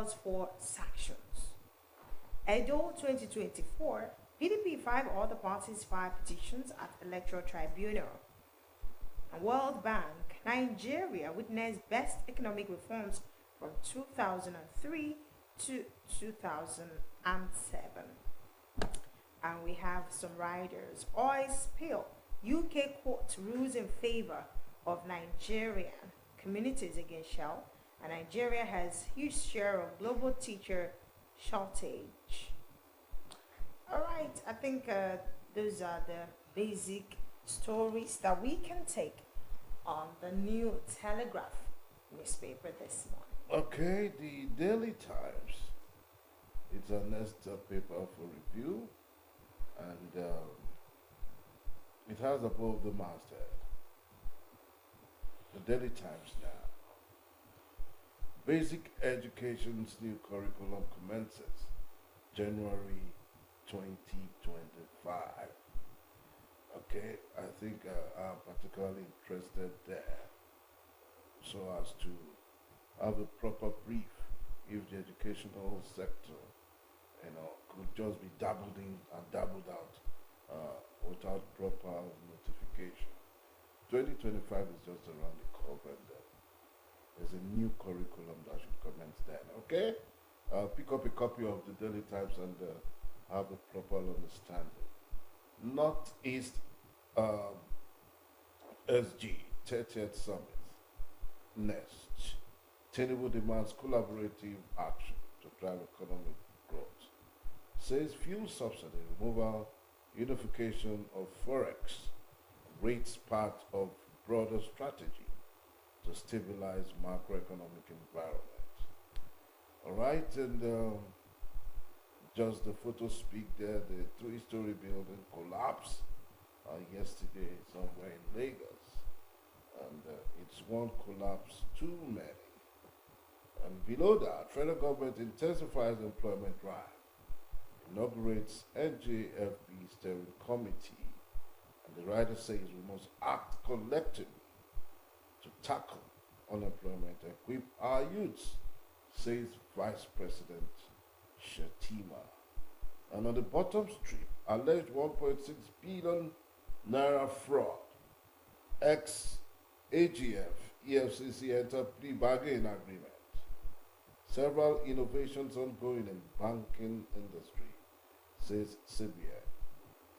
calls for sanctions. Edo 2024, PDP 5 other parties file petitions at Electoral Tribunal. And World Bank, Nigeria witnessed best economic reforms from 2003 to 2007. And we have some riders. Oil spill. UK court rules in favor of Nigerian communities against Shell. And Nigeria has huge share of global teacher shortage. All right, I think those are the basic stories that we can take on the New Telegraph newspaper this morning. Okay, the Daily Times. It's our next paper for review, and it has above the masthead the Daily Times now. Basic Education's new curriculum commences January 2025. Okay, I think I'm particularly interested there so as to have a proper brief if the educational sector, could just be dabbled in and dabbled out without proper notification. 2025 is just around the corner, and there's a new curriculum that should commence then. Okay, pick up a copy of the Daily Times and have a proper understanding. Northeast SG 30th Summit, NEST. Tinubu demands collaborative action to drive economic growth. Says fuel subsidy removal, unification of forex rates part of broader strategy to stabilize macroeconomic environment. All right, and just the photos speak there. The three-story building collapsed yesterday somewhere in Lagos, and it's one collapse too many. And below that, federal government intensifies employment drive, inaugurates NJFB steering committee, and the writer says we must act collectively to tackle unemployment and equip our youths, says Vice President Shettima. And on the bottom strip, alleged 1.6 billion naira fraud. Ex-AGF, EFCC entered plea bargain agreement. Several innovations ongoing in banking industry, says CBN.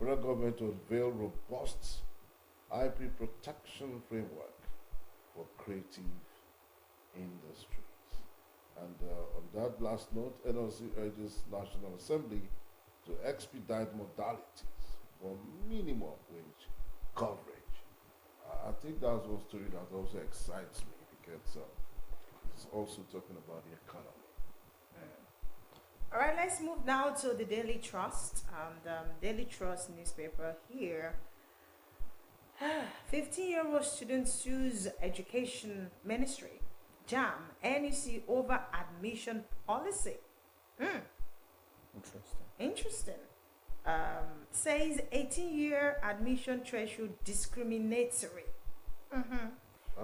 Federal government to unveil robust IP protection framework for creative industries. And on that last note, NLC urges National Assembly to expedite modalities for minimum wage coverage. I think that's one story that also excites me because it's also talking about the economy. All right, let's move now to the Daily Trust. Daily Trust newspaper here. 15-year-old student sues education ministry. JAM, NEC over admission policy. Interesting. Says 18-year admission threshold discriminatory.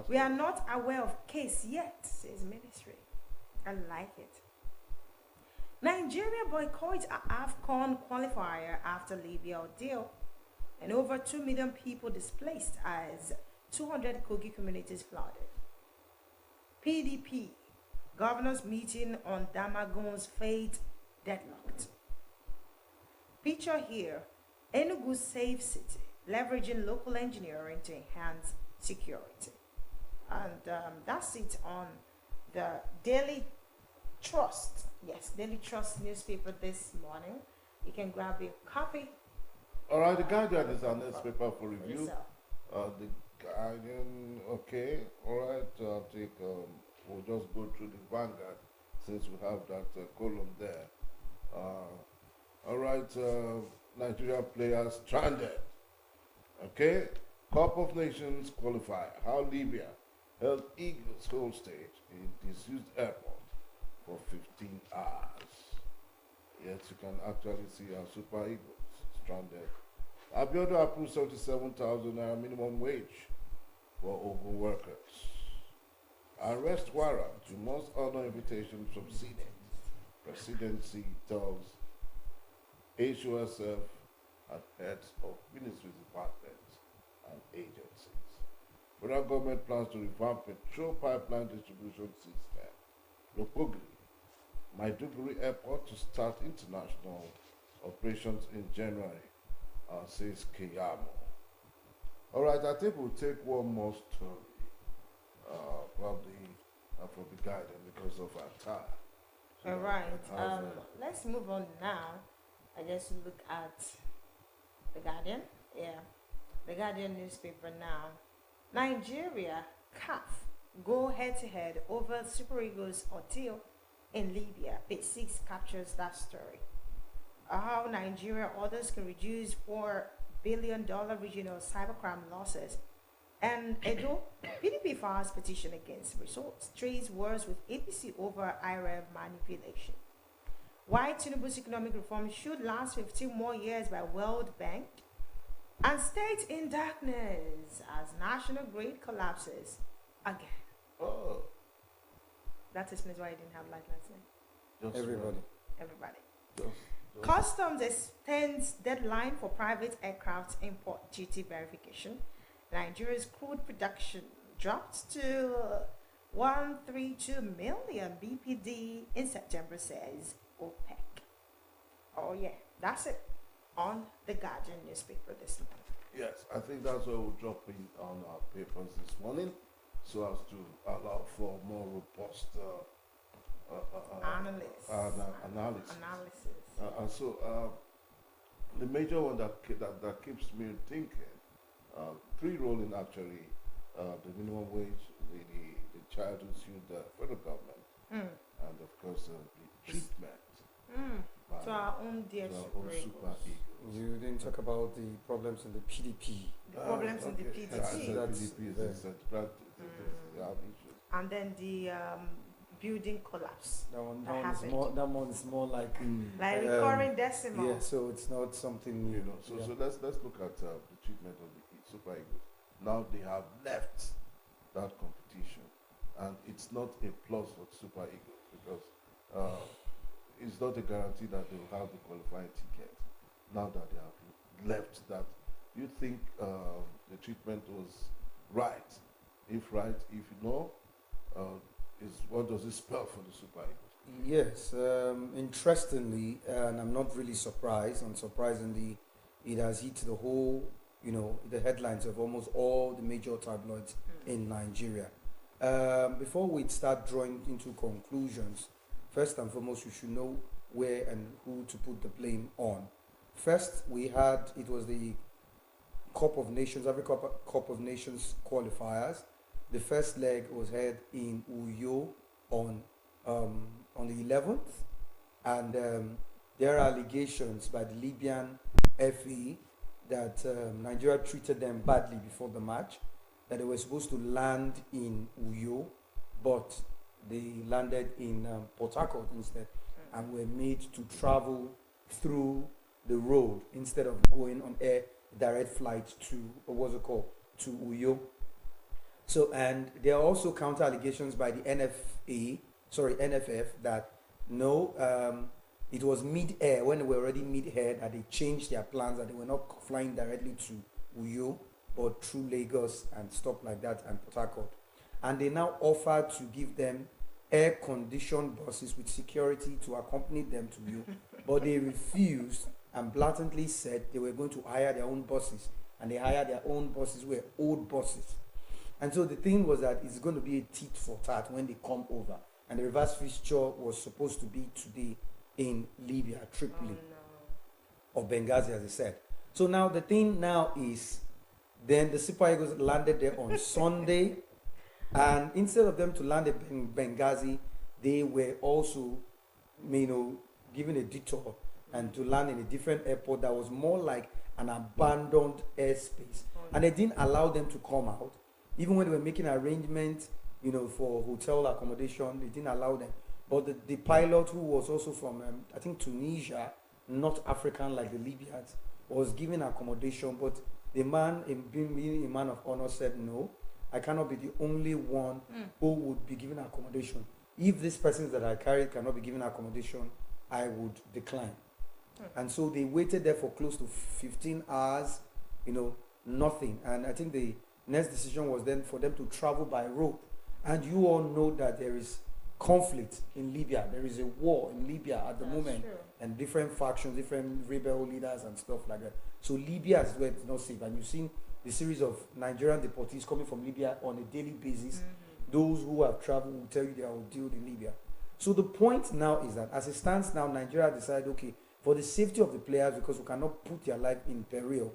We are not aware of case yet, says ministry. I like it. Nigeria boycotts AFCON qualifier after Libya ordeal, and over 2 million people displaced as 200 Kogi communities flooded. PDP governors meeting on Damagun's fate deadlocked. Picture here: Enugu safe city, leveraging local engineering to enhance security. And that's it on the Daily Trust. Yes, Daily Trust newspaper this morning. You can grab a copy. All right, the Guardian is our next paper for review. The Guardian, okay. All right, I'll take, we'll just go through the Vanguard since we have that column there. All right, Nigeria players stranded. Okay, Cup of Nations qualifier. How Libya held Eagles whole stage in disused airport for 15 hours. Yet you can actually see our Super Eagles stranded. Abiodun approved 77,000 naira minimum wage for Ogun workers. Arrest warrant. You must honor invitations from Senate. presidency tells HOSF and heads of ministry departments and agencies. Federal government plans to revamp petrol pipeline distribution system. Lopogri, Maiduguri Airport to start international operations in January, says Keyamo. All right, I think we'll take one more story, probably from the Guardian because of our time. So All right. I have, Let's move on now. I guess look at the Guardian. Yeah, the Guardian newspaper now. Nigeria, CAF go head to head over Super Eagles ordeal in Libya. Page 6 captures that story. How Nigeria orders can reduce $4 billion regional cybercrime losses. And Edo, PDP files petition against results. Trades wars with APC over IREV manipulation. Why Tinubu's economic reform should last 15 more years by World Bank. And state in darkness as national grid collapses again. oh, That explains why I didn't have light last night. just Everybody. Everybody. Just, Customs extends deadline for private aircraft import duty verification. Nigeria's crude production dropped to 132 million BPD in September, says OPEC. Oh yeah, that's it on the Guardian newspaper this month. Yes, I think that's what we'll drop in on our papers this morning, so as to allow for more robust analysis. And so the major one that keeps me thinking, three rolling actually, the minimum wage, the child who sued the federal government, and of course the treatment by To our own dear to our Super own Eagles. Super Eagles. You didn't talk about the problems in the PDP. The problems in the okay. PDP. Yeah, so That's PDP is very- they have issues. And then the building collapse. That one, That that one is happened. more. That one is more like. Like Um, recurring decimal. Yeah, so it's not something new. You know, so Yeah. so let's look at the treatment of the Super Eagles. Now they have left that competition, and it's not a plus for Super Eagles because it's not a guarantee that they will have the qualifying ticket. Now that they have left that, do you think the treatment was right? If right, if no, what does it spell for the Super Eagles? Yes, interestingly, and I'm not really surprised. Unsurprisingly, it has hit the whole, the headlines of almost all the major tabloids in Nigeria. Before we start drawing into conclusions, first and foremost, we should know where and who to put the blame on. First, it was the Cup of Nations, Africa Cup of Nations qualifiers. The first leg was held in Uyo on the 11th, and there are allegations by the Libyan FA that Nigeria treated them badly before the match, that they were supposed to land in Uyo, but they landed in Port Harcourt instead, and were made to travel through the road instead of going on air direct flight to, to Uyo. So, and there are also counter allegations by the NFF that no, it was mid-air, when they were already mid-air, that they changed their plans, that they were not flying directly to Uyo, but through Lagos and stuff like that, and Port Harcourt. And they now offer to give them air-conditioned buses with security to accompany them to Uyo, but they refused and blatantly said they were going to hire their own buses, and they hired their own buses, were old buses. And so the thing was that it's going to be a tit for tat when they come over. And the reverse fixture was supposed to be today in Libya, Tripoli, or Benghazi, as I said. So now the thing now is, then the Super Eagles landed there on Sunday, and instead of them to land in Benghazi, they were also, given a detour and to land in a different airport that was more like an abandoned airspace. And they didn't allow them to come out. Even when they were making arrangements, for hotel accommodation, they didn't allow them. But the pilot, who was also from, I think, Tunisia, not African like the Libyans, was given accommodation. But the man, being a man of honor, said, no, I cannot be the only one who would be given accommodation. If these persons that I carried cannot be given accommodation, I would decline. And so they waited there for close to 15 hours, nothing. And I think the next decision was then for them to travel by road. And you all know that there is conflict in Libya. There is a war in Libya at the moment. True. And different factions, different rebel leaders and stuff like that. So Libya is where it's not safe. And you've seen the series of Nigerian deportees coming from Libya on a daily basis. Those who have traveled will tell you they are ordealed in Libya. So the point now is that as it stands now, Nigeria decided, okay, for the safety of the players, because we cannot put their life in peril,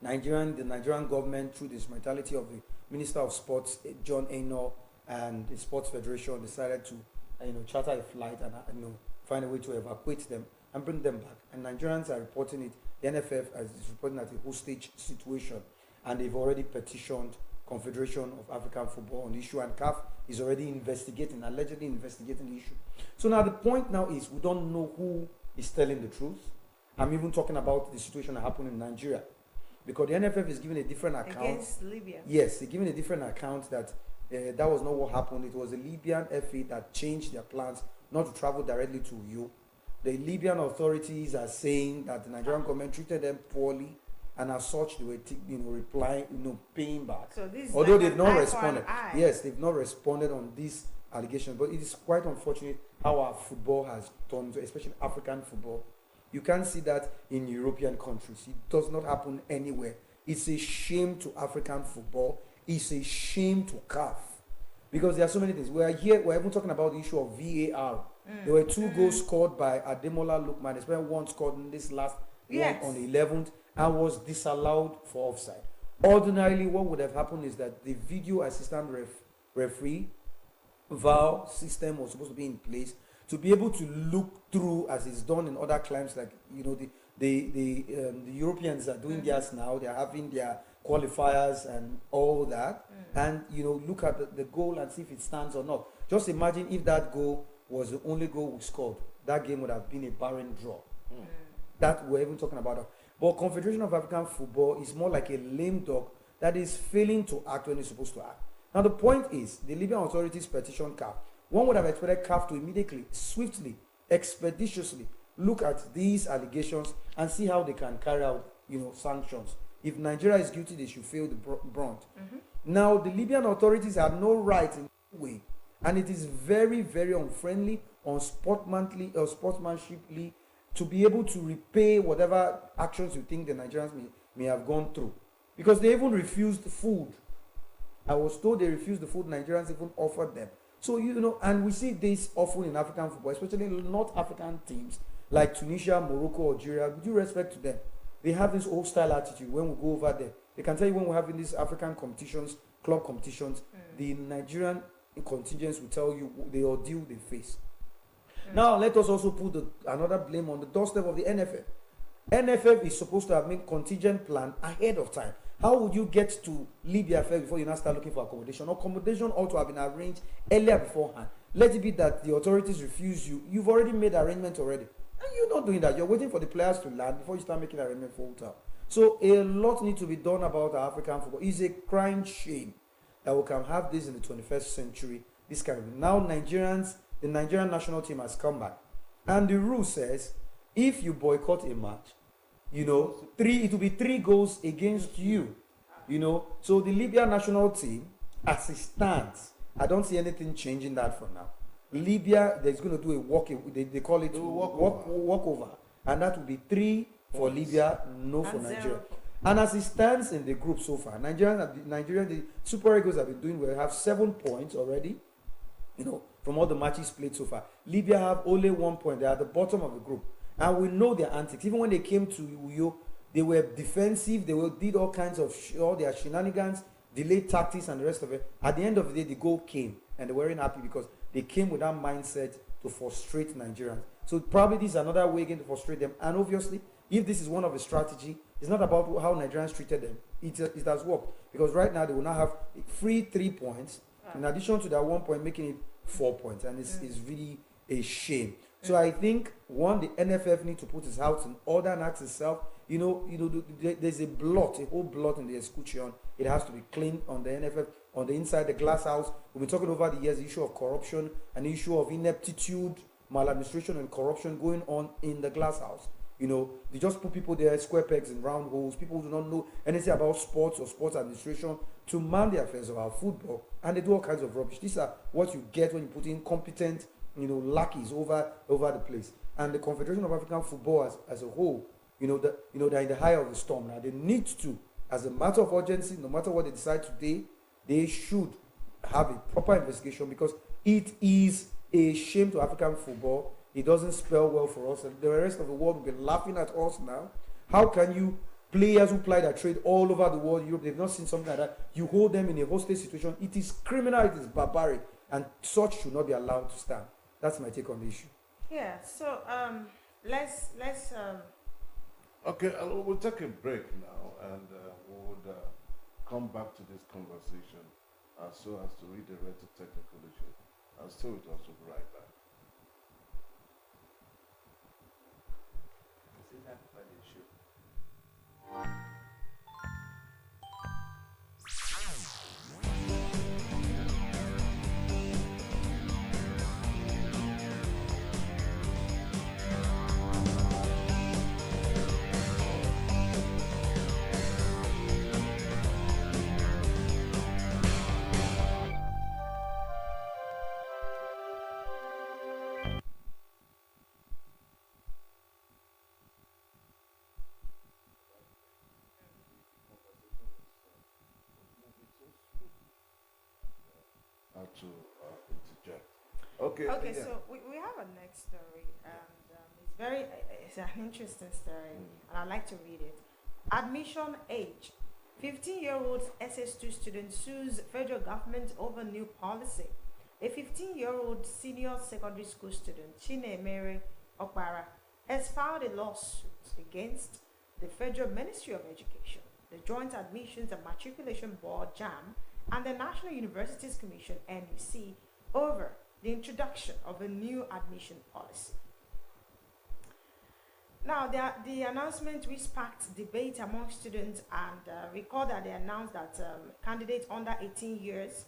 the Nigerian government, through the instrumentality of the Minister of Sports, John Aino, and the Sports Federation, decided to, charter a flight and find a way to evacuate them and bring them back. And Nigerians are reporting it. The NFF is reporting that a hostage situation, and they've already petitioned Confederation of African Football on the issue, and CAF is already allegedly investigating the issue. So now the point now is we don't know who is telling the truth. I'm even talking about the situation that happened in Nigeria, because the NFF is giving a different account. Against Libya. Yes, they're giving a different account that that was not what happened. It was the Libyan FA that changed their plans not to travel directly to you. The Libyan authorities are saying that the Nigerian government treated them poorly, and as such they were replying, paying back. So this is although like they've an not eye for responded. an eye. Yes, they've not responded on these allegations. But it is quite unfortunate how our football has turned, especially African football. You can't see that in European countries. It does not happen anywhere. It's a shame to African football. It's a shame to CAF. Because there are so many things. We're even talking about the issue of VAR. There were 2 goals scored by Ademola Lookman. There's been one scored in this last one on the 11th and was disallowed for offside. Ordinarily, what would have happened is that the video assistant referee VAR system was supposed to be in place to be able to look through, as it's done in other climes, like the Europeans are doing theirs now. They are having their qualifiers and all that, and look at the goal and see if it stands or not. Just imagine if that goal was the only goal we scored. That game would have been a barren draw. That we're even talking about that. But Confederation of African Football is more like a lame dog that is failing to act when it's supposed to act. Now the point is, the Libyan authorities petition CAF. One would have expected CAF to immediately, swiftly, expeditiously look at these allegations and see how they can carry out, sanctions. If Nigeria is guilty, they should feel the brunt. Now, the Libyan authorities have no right in any way, and it is very, very unfriendly, unsportsmanshiply to be able to repay whatever actions you think the Nigerians may have gone through. Because they even refused food. I was told they refused the food Nigerians even offered them. So, and we see this often in African football, especially in North African teams like Tunisia, Morocco, Algeria. With due respect to them, they have this old style attitude when we go over there. They can tell you when we're having these African competitions, club competitions, the Nigerian contingents will tell you the ordeal they face. Now, let us also put another blame on the doorstep of the NFF. NFF is supposed to have made contingent plan ahead of time. How would you get to Libya first before you now start looking for accommodation? Accommodation ought to have been arranged earlier beforehand. Let it be that the authorities refuse you. You've already made arrangements already. And you're not doing that. You're waiting for the players to land before you start making arrangements for hotel. So a lot needs to be done about our African football. It's a crying shame that we can have this in the 21st century. This kind of now the Nigerian national team has come back. And the rule says if you boycott a match, it will be 3 goals against you. So the Libya national team, as it stands, I don't see anything changing that for now. Libya, there's going to do a walk. They call it walkover, and that will be 3 for Libya, no for Nigeria. And as it stands in the group so far, the Super Eagles have been doing well. Have 7 points already, from all the matches played so far. Libya have only 1 point. They are at the bottom of the group. And we know their antics. Even when they came to Uyo, they were defensive. They did all kinds of all their shenanigans, delayed tactics, and the rest of it. At the end of the day, the goal came, and they weren't happy because they came with that mindset to frustrate Nigerians. So probably this is another way again to frustrate them. And obviously, if this is one of the strategy, it's not about how Nigerians treated them. It has worked because right now they will now have free 3 points in addition to that 1 point, making it 4 points, and it's really a shame. So I think the NFF need to put its house in order and ask itself. There's a whole blot in the escutcheon. It has to be cleaned on the NFF, on the inside the glass house. We've been talking over the years the issue of corruption and the issue of ineptitude maladministration and corruption going on in the glass house. They just put people there, square pegs in round holes. People who do not know anything about sports or sports administration to man the affairs of our football, and they do all kinds of rubbish. These are what you get when you put in competent, lackeys over the place. And the Confederation of African Football as a whole, they're in the eye of the storm now. They need to, as a matter of urgency, no matter what they decide today, they should have a proper investigation, because it is a shame to African football. It doesn't spell well for us, and the rest of the world will be laughing at us now. How can you, players who ply their trade all over the world, Europe, they've not seen something like that, you hold them in a hostage situation? It is criminal, it is barbaric, and such should not be allowed to stand. That's my take on the issue. Yeah. So let's Okay, we'll take a break now, and we'll come back to this conversation so as to redirect the technical issue. And stay with us, we'll be right back. To interject. Okay. Okay, yeah. so we have a next story, and it's an interesting story, and I'd like to read it. Admission age: 15-year-old SS2 student sues federal government over new policy. A 15-year-old senior secondary school student, Chinemere Okpara, has filed a lawsuit against the Federal Ministry of Education, the Joint Admissions and Matriculation Board (JAM), and the National Universities Commission (NUC) over the introduction of a new admission policy. Now, the announcement which sparked debate among students, and recall that they announced that candidates under 18 years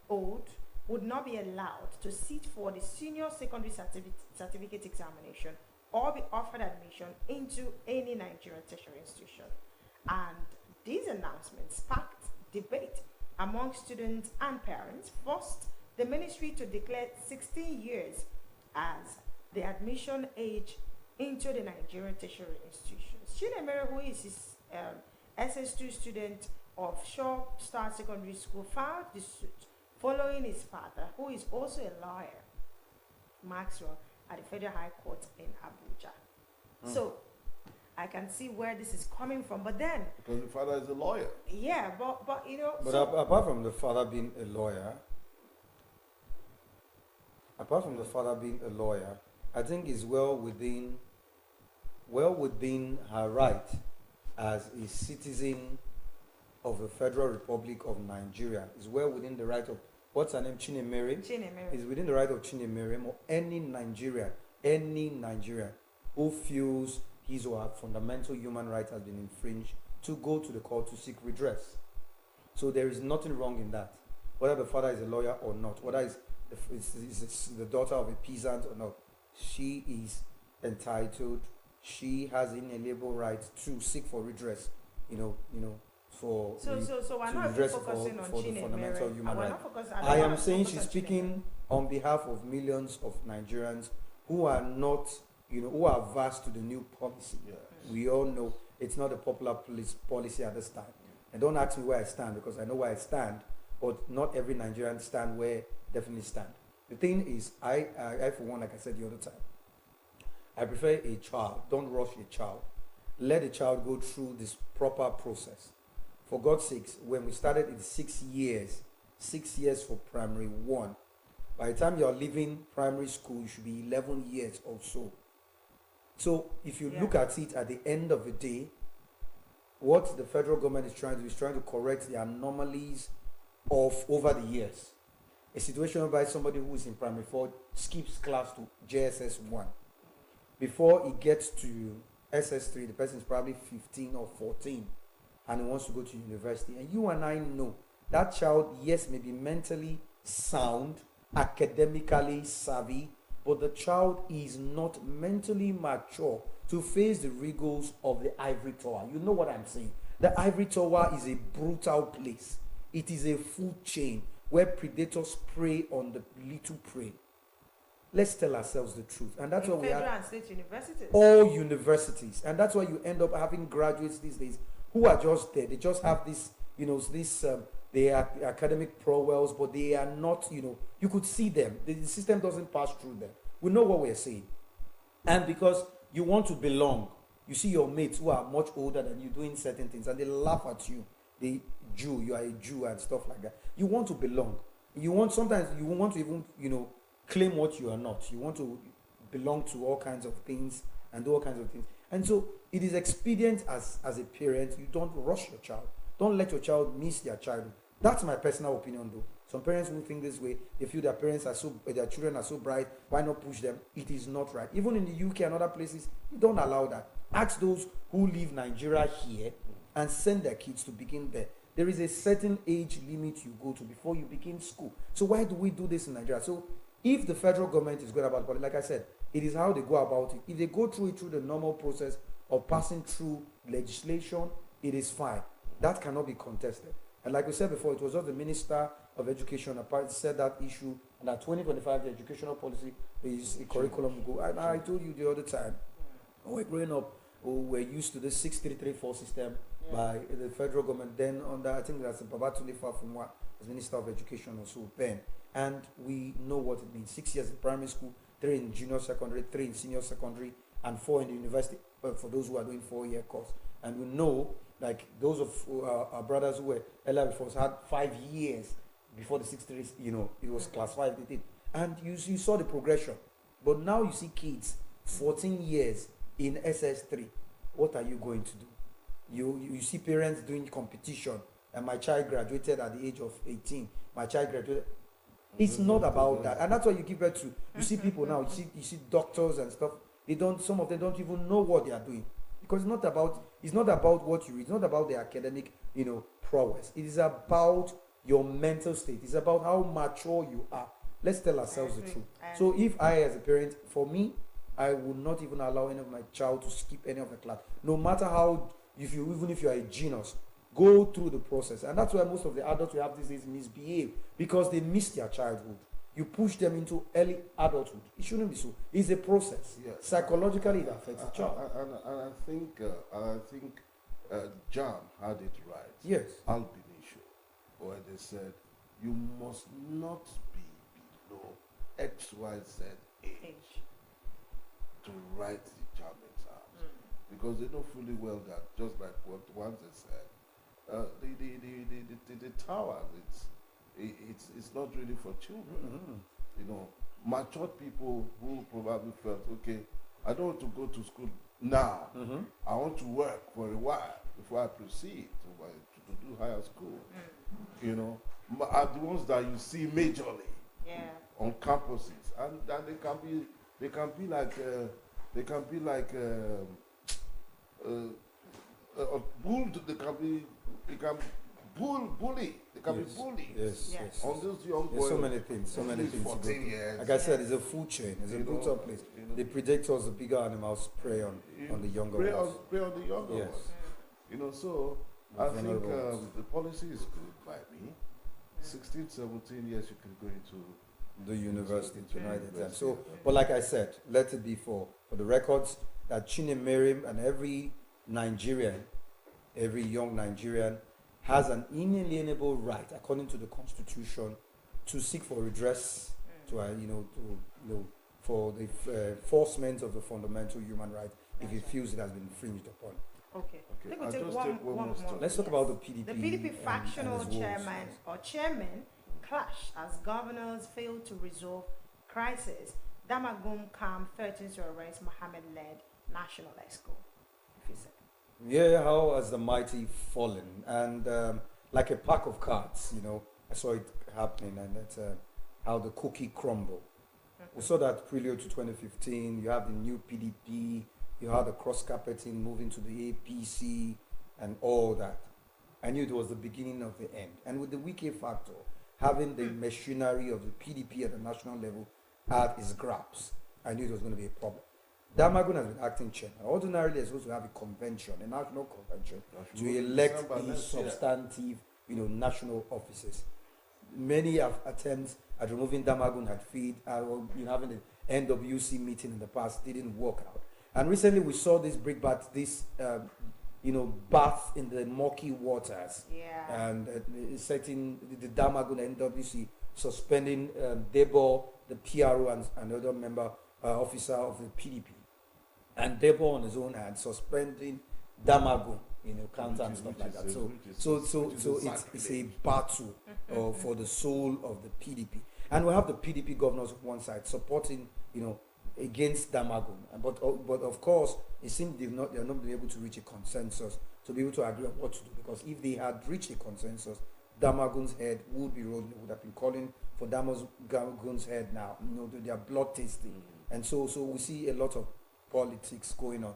old would not be allowed to sit for the senior secondary certificate examination or be offered admission into any Nigerian tertiary institution. And these announcements sparked debate among students and parents, forced the ministry to declare 16 years as the admission age into the Nigerian tertiary institutions. Chinemere, who is his SS2 student of Shaw Star Secondary School, filed the suit following his father, who is also a lawyer, Maxwell, at the Federal High Court in Abuja. So I can see where this is coming from, but then Because the father is a lawyer. yeah, but But so, apart from the father being a lawyer, I think it's well within her right as a citizen of the Federal Republic of Nigeria. It's well within the right of, what's her name, Chinemere? Chinemere. It's within the right of Chinemere or any Nigerian who feels his or her fundamental human right has been infringed to go to the court to seek redress. So there is nothing wrong in that. Whether the father is a lawyer or not, whether is the daughter of a peasant or not, she is entitled, she has inalienable right to seek for redress, for so we're to not redress focusing on for the fundamental Chinemere. human We're right. not focusing. I am saying she's speaking on behalf of millions of Nigerians who are not, who are averse to the new policy. Yes. We all know it's not a popular policy at this time. And don't ask me where I stand, because I know where I stand, but not every Nigerian stand where I definitely stand. The thing is, I for one, like I said the other time, I prefer a child. Don't rush a child. Let the child go through this proper process. For God's sakes, when we started in 6 years for primary one, by the time you're leaving primary school, you should be 11 years or so. So if you look at it at the end of the day, what the federal government is trying to do is trying to correct the anomalies of over the years. A situation whereby somebody who is in primary 4 skips class to JSS 1. Before he gets to SS3, the person is probably 15 or 14 and he wants to go to university. And you and I know that child, yes, may be mentally sound academically savvy, but the child is not mentally mature to face the rigors of the ivory tower. You know what I'm saying? The ivory tower is a brutal place. It is a food chain where predators prey on the little prey. Let's tell ourselves the truth. And that's In why we federal have and state universities. all universities. And that's why you end up having graduates these days who are just there. They just have this, they are academic prowess, but they are not, you could see them. The system doesn't pass through them. We know what we're saying. And because you want to belong, you see your mates who are much older than you doing certain things, and they laugh at you. They Jew, you are a Jew and stuff like that. You want to belong. Sometimes you want to even, claim what you are not. You want to belong to all kinds of things and do all kinds of things. And so it is expedient as a parent, you don't rush your child. Don't let your child miss their childhood. That's my personal opinion though. Some parents who think this way, they feel their children are so bright, why not push them? It is not right. Even in the UK and other places, you don't allow that. Ask those who leave Nigeria here and send their kids to begin there. There is a certain age limit you go to before you begin school. So why do we do this in Nigeria? So if the federal government is good about it, like I said, it is how they go about it. If they go through it through the normal process of passing through legislation, it is fine. That cannot be contested. And like we said before, it was just the Minister of Education apart said that issue, and that 2025, the educational policy is a curriculum go. And I told you the other time, when we were growing up, we're used to the 6334 system by the federal government. Then under, I think that's Babatunde Fafumwa as Minister of Education also then. And we know what it means. 6 years in primary school, 3 in junior secondary, 3 in senior secondary, and 4 in the university for those who are doing 4-year course. And we know, like those of our brothers who were earlier before us had 5 years before the 63, it was class 5 they did. And you saw the progression. But now you see kids, 14 years in SS3. What are you going to do? You see parents doing competition. And my child graduated at the age of 18. My child graduated. It's not about that. And that's what you give birth to. You see people now, you see doctors and stuff. Some of them don't even know what they are doing. Because it's not about what you read. It's not about the academic, prowess. It is about your mental state. It's about how mature you are. Let's tell ourselves the truth. So if I, as a parent, for me, I would not even allow any of my child to skip any of the class. No matter how, even if you are a genius, go through the process. And that's why most of the adults we have these days misbehave, because they miss their childhood. You push them into early adulthood. It shouldn't be so. It's a process. Yeah. Psychologically, it affects the child. And I think John had it right. Yes. Al Benicio, where they said you must not be below XYZ age to write the child exams, because they know fully well that, just like what once they said, the towers, it's not really for children. Matured people who probably felt, okay, I don't want to go to school now. I want to work for a while before I proceed to do higher school. Are the ones that you see majorly on campuses, and they can be like bulled. They can bully. They can be bullied. Yes. On those young boys. There's so many things. 14 years. Like I said, it's a food chain. It's a brutal place. The predators, the bigger animals, prey on the younger ones. Prey on the younger ones. So I think the policy is good by me. 16, 17 years you can go into the university tonight. So, but like I said, let it be for the records that Chinemerem and every young Nigerian has an inalienable right, according to the Constitution, to seek for redress, for the enforcement of the fundamental human right if he feels it has been infringed upon. Okay. I think we'll take one more. Let's talk about the PDP. The PDP factional and chairman clash as governors failed to resolve crisis. Damagum Kam threatens to arrest Mohammed-led National Exco. Yeah, how has the mighty fallen? And like a pack of cards, I saw it happening, and that's how the cookie crumble. We saw that prelude to 2015. You have the new PDP, you have the cross-carpeting moving to the APC and all that. I knew it was the beginning of the end. And with the Wike factor, having the machinery of the PDP at the national level at its grasp. I knew it was going to be a problem. Damagun has been acting chair. Ordinarily, they're supposed to have a convention, a national convention, to elect the substantive, national officers. Many attempts at removing Damagun had failed. Having the NWC meeting in the past didn't work out. And recently, we saw this bath in the murky waters. Yeah. And setting the Damagun NWC suspending Debo, the PRO, and another member officer of the PDP. And Debo on his own hand suspending Damagun, counter and stuff like that. So it's a battle for the soul of the PDP. And we have the PDP governors on one side supporting, against Damagun. But of course, it seems they're not been able to reach a consensus to be able to agree on what to do. Because if they had reached a consensus, Damagun's head would be rolled. They would have been calling for Damagun's head now. They are blood tasting. And so we see a lot of politics going on,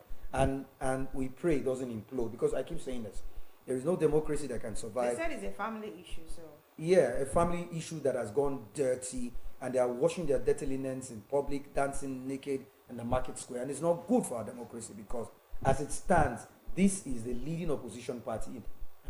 and we pray it doesn't implode, because I keep saying this, there is no democracy that can survive. They said it's a family issue, so a family issue that has gone dirty, and they are washing their dirty linens in public, dancing naked in the market square, and it's not good for our democracy, because as it stands, this is the leading opposition party in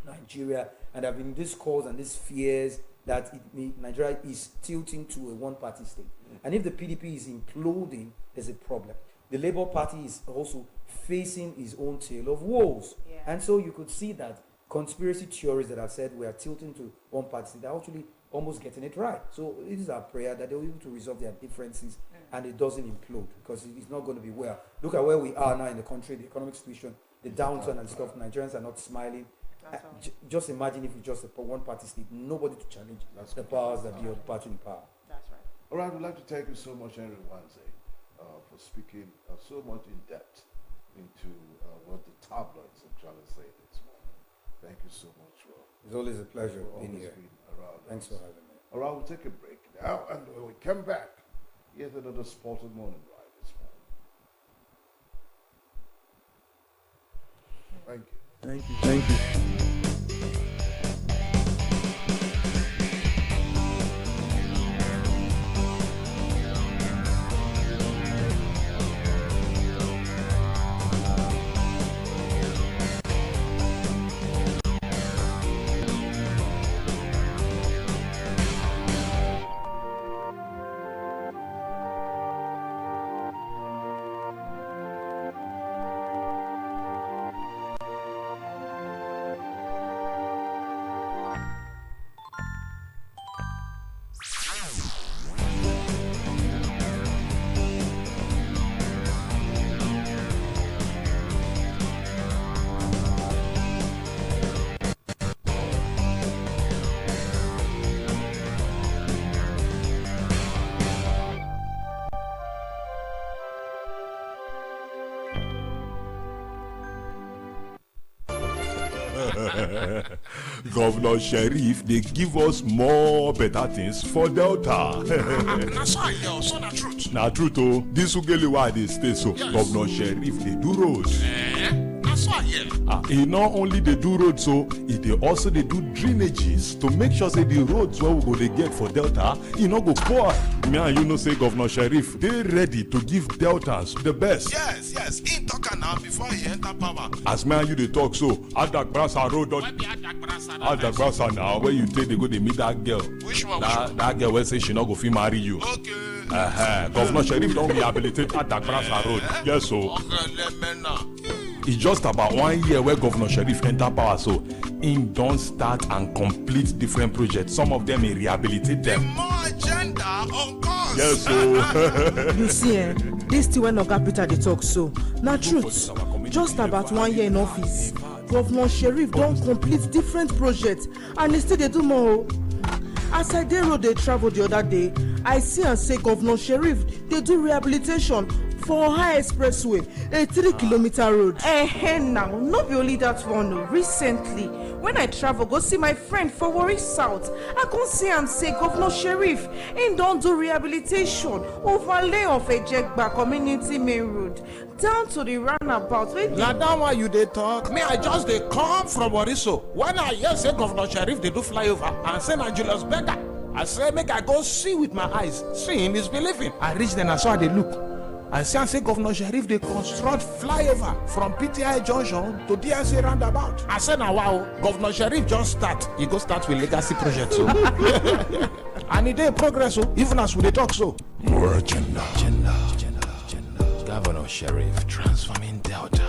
Nigeria, and there have been these calls and these fears that Nigeria is tilting to a one-party state. And if the PDP is imploding, there's a problem. The Labour Party is also facing its own tale of woes. Yeah. And so you could see that conspiracy theories that have said we are tilting to one party, they're actually almost getting it right. So it is our prayer that they'll be able to resolve their differences and it doesn't implode, because it's not going to be well. Look at where we are now in the country, the economic situation, the downturn and stuff. Nigerians are not smiling. Just imagine if it's just a one-party state, nobody to challenge the powers that be of party in power. that's right. All right, we'd like to thank you so much, Henry Wanze, for speaking so much in depth into what the tabloids are trying to say this morning. Thank you so much, Rob. It's always a pleasure For being always here. being around Thanks us. for having me. All right, we'll take a break now, and when we come back, yet another Spotted Morning Ride this morning. Thank you. Thank you. Governor Sheriff, they give us more better things for Delta. That's why yo, so na truth. Na truth oh, this Ugeli why they stay so. Yes. Governor Sheriff, they do roads. That's why yeah. He not only they do roads so, they also they do drainages to make sure say the roads where we go they get for Delta, he not go poor. Me and you know say Governor Sheriff, they ready to give Deltans the best. Yes. He talk now before he enter power. As me and you they talk so, Adagbrasa road Where be Adagbrasa? Adagbrasa now, where you take they go they meet that girl. Which one? That girl will say she not go fit marry you. Okay. Governor Sheriff don't rehabilitate Adagbrasa road. Yes so. Okay, let me know. It's just about 1 year where Governor Sheriff enter power, so him don't start and complete different projects. Some of them he rehabilitate them. More agenda on course. Yes, so You see, this thing when Oga Peter dey talk so, na truth. Just about 1 year in office, Governor Sheriff don complete different projects and he still dey do more. As I dey road dey travel the other day, I see am say Governor Sheriff dey do rehabilitation for Ohio Expressway, a 3-kilometer road. Now, no be only that one. Recently, when I travel go see my friend for Warri South, I come see am say Governor Sheriff him don do rehabilitation overlay of Ejegba community main road down to the roundabout. Na that one you dey talk. Me, I just dey come from Wariso. When I hear say Governor Sheriff they do flyover and say na Julius Berger I say make I go see with my eyes. Seeing is believing. I reach then I saw they look. I see and say Governor Sharif they construct flyover from PTI Junction to DNC roundabout. I said now wow, Governor Sharif just start. He go start with legacy project so. And he dey progress so even as we dey talk so. More agenda. Governor Sharif transforming Delta.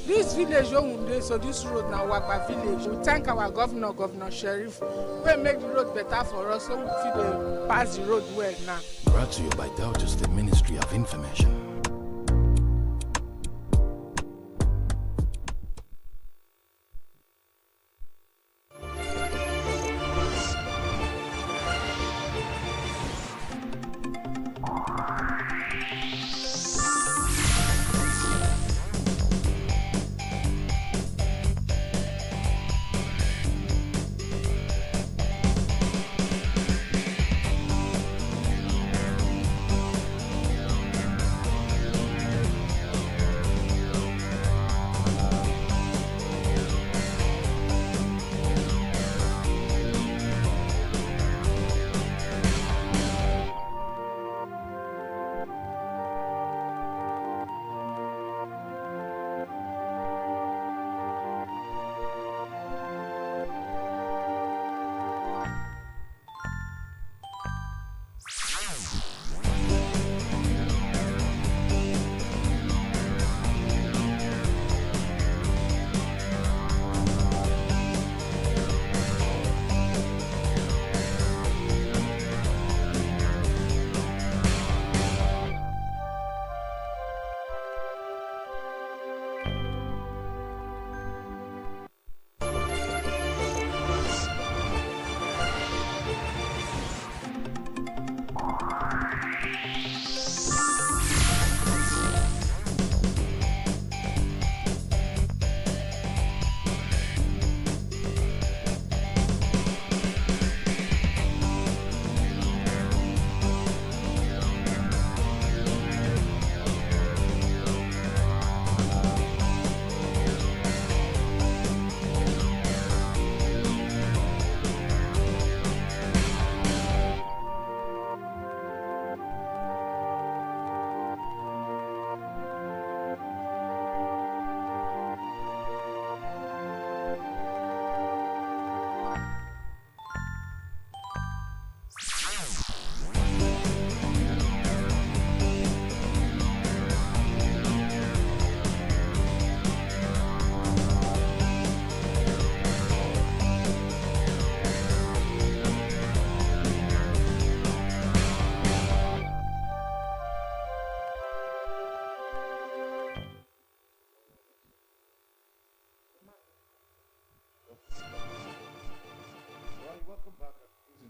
This village wey so this road na Wagba village. We thank our governor, Governor Sharif, wey make the road better for us so we fit dey pass the road well now. Brought to you by Delta State Ministry of Information.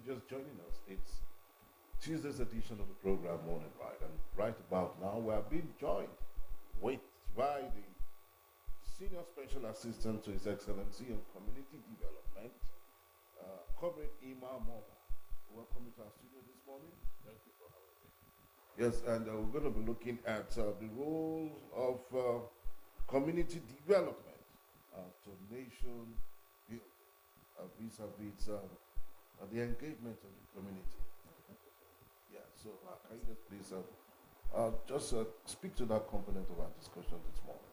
Just joining us, it's Tuesday's edition of the program Morning Ride, and right about now we are being joined by the Senior Special Assistant to His Excellency in Community Development, Comrade Imam Moba. Welcome to our studio this morning. Thank you for having me. Yes, and we're going to be looking at the role of community development to nation building vis-a-vis the engagement of the community. Yeah, so can you just please speak to that component of our discussion this morning?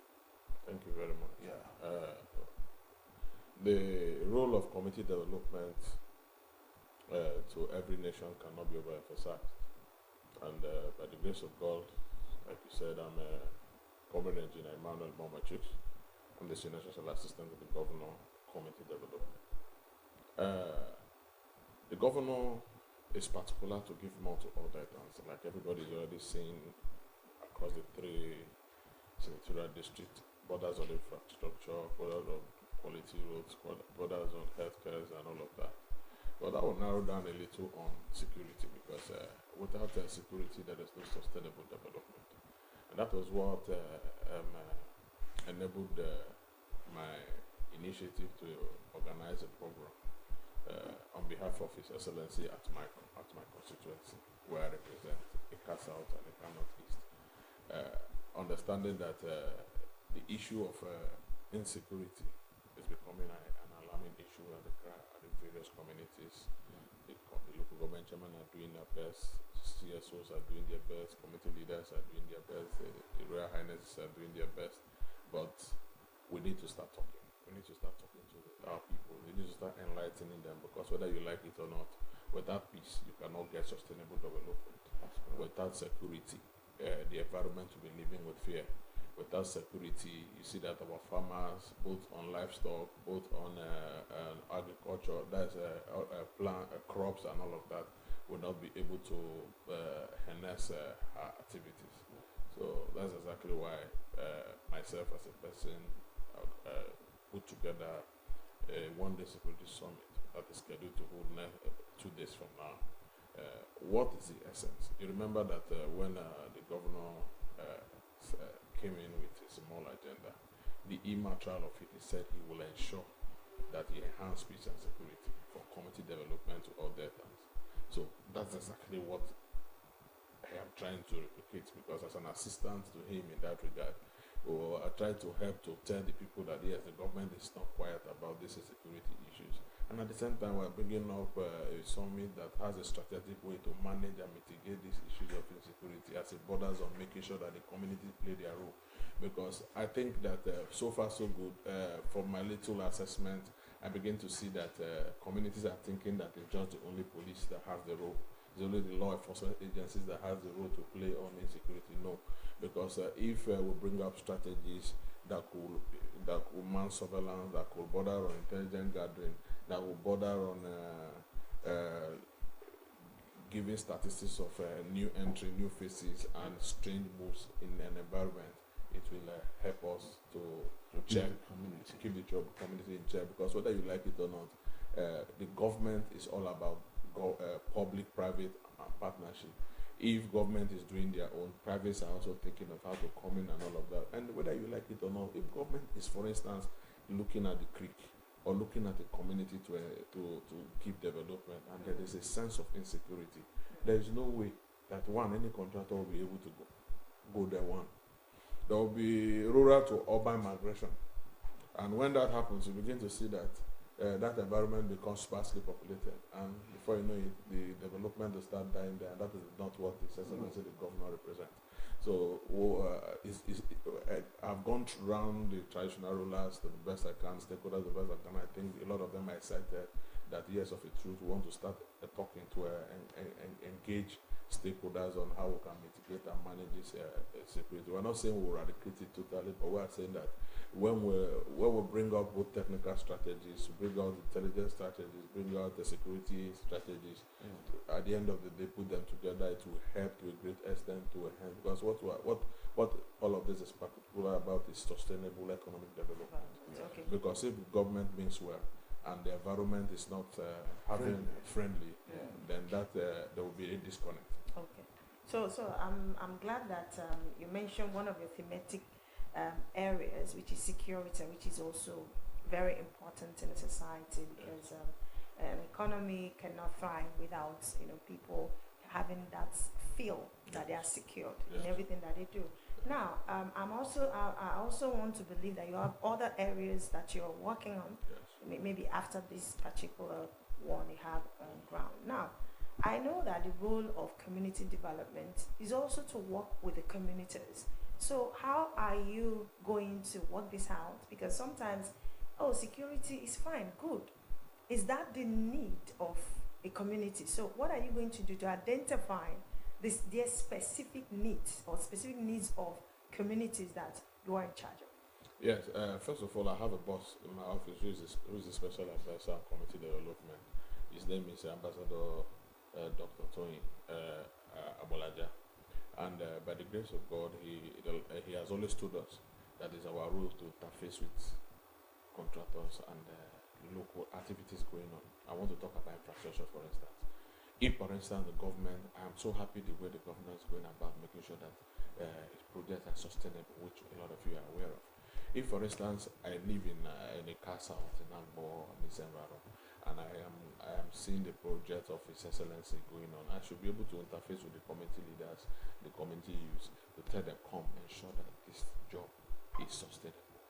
Thank you very much. Yeah. The role of community development to every nation cannot be overemphasized. And by the grace of God, like you said, I'm a Comrade Engineer Emmanuel Momachuk. I'm the Senior Special Assistant to the Governor, Community Development. The governor is particular to give more to all Deltans, like everybody's already seen across the three senatorial districts, borders on infrastructure, borders on quality roads, borders on healthcare, and all of that. But that will narrow down a little on security because without security, there is no sustainable development. And that was what enabled my initiative to organize a program on behalf of His Excellency at my constituency, where I represent Eka South and Eka Northeast. Understanding that the issue of insecurity is becoming an alarming issue at the various communities. The local government chairman are doing their best, CSOs are doing their best, community leaders are doing their best, the Royal Highnesses are doing their best, but we need to start talking. We need to start talking to our people. We need to start enlightening them, because whether you like it or not, without peace, you cannot get sustainable development. Without security, the environment will be living with fear. Without security, you see that our farmers, both on livestock, both on agriculture, that's plant crops and all of that, will not be able to harness our activities. So that's exactly why myself as a person put together a one-day security summit that is scheduled to hold 2 days from now. What is the essence? You remember that when the governor came in with a small agenda, the immaterial of it, he said he will ensure that he enhance peace and security for community development to all Deltans. So that's exactly what I am trying to replicate, because as an assistant to him in that regard, I try to help to tell the people that yes, the government is not quiet about these security issues. And at the same time, we're bringing up a summit that has a strategic way to manage and mitigate these issues of insecurity as it borders on making sure that the community play their role. Because I think that so far so good, from my little assessment, I begin to see that communities are thinking that it's just the only police that has the role. It's only the law enforcement agencies that has the role to play on insecurity. No, because if we bring up strategies that could man surveillance, that could border on intelligent gathering, that will border on giving statistics of new entry, new faces, and strange moves in an environment, it will help us to check, keep the community in check. Because whether you like it or not, the government is all about public-private partnership. If government is doing their own, privates are also thinking of how to come in and all of that. And whether you like it or not, if government is, for instance, looking at the creek or looking at the community to keep development, and there is a sense of insecurity, there is no way that any contractor will be able to go there. There will be rural to urban migration, and when that happens, you begin to see that that environment becomes sparsely populated, and before you know it, the development will start dying there, and that is not what the Excellency the governor represents. So I've gone around the traditional rulers to the best I can, stakeholders the best I can. I think a lot of them are excited that yes, of a truth, we want to start talking to engage stakeholders on how we can mitigate and manage this security. We're not saying we'll eradicate it totally, but we're saying that when we bring up both technical strategies, bring out intelligence strategies, bring out the security strategies, at the end of the day, put them together, it will help to a great extent to enhance. Because what all of this is particular about is sustainable economic development. Okay. Because if the government means well and the environment is not friendly, then that there will be a disconnect. Okay. So I'm glad that you mentioned one of your thematic areas, which is security, which is also very important in a society, because an economy cannot thrive without people having that feel that they are secured in everything that they do. Now, I also want to believe that you have other areas that you're working on. Maybe after this particular one you have on ground. Now, I know that the role of community development is also to work with the communities. So how are you going to work this out? Because sometimes, security is fine, good. Is that the need of a community? So what are you going to do to identify their specific needs or specific needs of communities that you are in charge of? Yes, first of all, I have a boss in my office who is a special advisor on community development. His name is Ambassador Dr. Tony Abolaja. And by the grace of God, he has always told us that it's our role to interface with contractors and local activities going on. I want to talk about infrastructure, for instance. If, for instance, the government, I am so happy the way the government is going about making sure that its projects are sustainable, which a lot of you are aware of. If, for instance, I live in a castle in Agbo, Nisemraro, and I am seeing the project of His Excellency going on, I should be able to interface with the community leaders, the community youths, to tell them, come, ensure that this job is sustainable,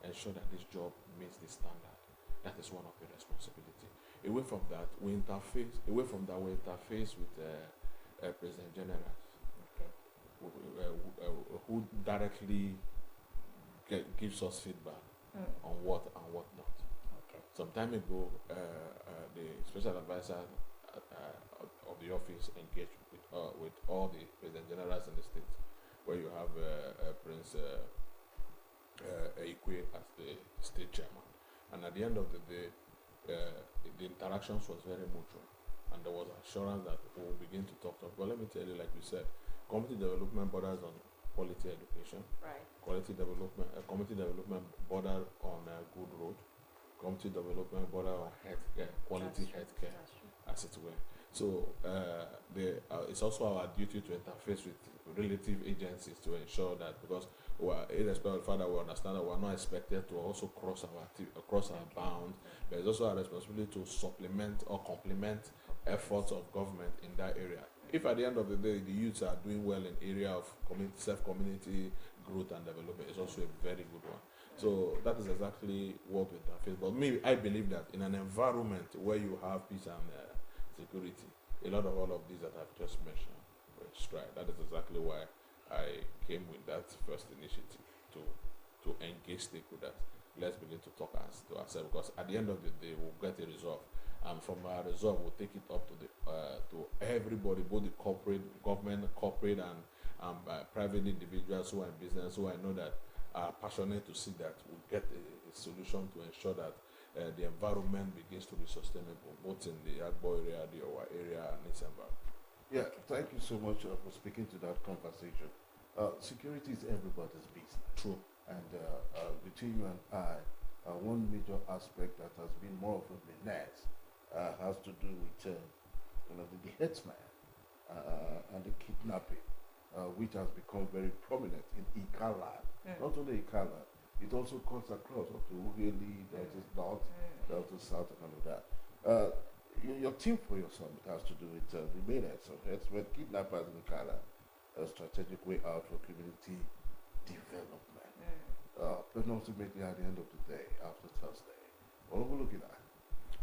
ensure that this job meets the standard. That is one of the responsibility. Away from that, we interface. Away from that, we interface with President Generals, Okay. who directly gives us feedback on what and what not. Okay. Some time ago, the special advisor of the office engaged with all the president generals in the state, where you have Prince Ikwe as the state chairman. And at the end of the day, the interactions was very mutual, and there was assurance that we will begin to talk. But let me tell you, like we said, community development borders on quality education, Right. community development border on good road, community development border on healthcare, quality healthcare, That's true. as it were. So it's also our duty to interface with relative agencies to ensure that, because we are, irrespective of the fact that we understand that we are not expected to also cross our bounds, there is also a responsibility to supplement or complement efforts of government in that area. If at the end of the day the youths are doing well in area of self-community growth and development, it's also a very good one. So that is exactly what we interface. But me, I believe that in an environment where you have peace and security, a lot of all of these that I've just mentioned will strike. That is exactly why I came with that first initiative to engage stakeholders. Let's begin to talk to ourselves, because at the end of the day we'll get a resolve, and from our resolve we'll take it up to the to everybody, both the government, corporate and private individuals who are in business, who I know that are passionate to see that we get a solution to ensure that the environment begins to be sustainable, both in the Agbo area, the Owa area, and its environment. Yeah, thank you so much for speaking to that conversation. Security is everybody's business. True. And between you and I, one major aspect that has been more of a menace has to do with the headsman and the kidnapping, which has become very prominent in Ikala. Not only Ikala, it also cuts across up to Ughelli, down to north, down to south, and all of that. Your team for your summit has to do with the menace of headsmen, kidnappers in Ikala, a strategic way out for community development. But ultimately, at the end of the day, after Thursday, what are we looking at?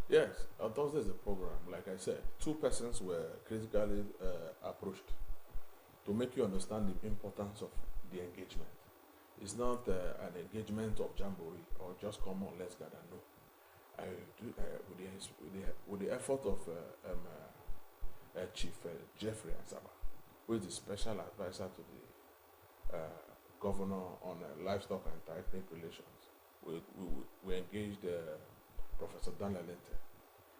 Yes, Thursday is a program. Like I said, 2 persons were critically approached to make you understand the importance of the engagement. It's not an engagement of jamboree or just come on, let's gather. No. With the effort of Chief Jeffrey Ansaba, who is the special advisor to the governor on livestock and ethnic relations, we engaged Professor Dan Lalente.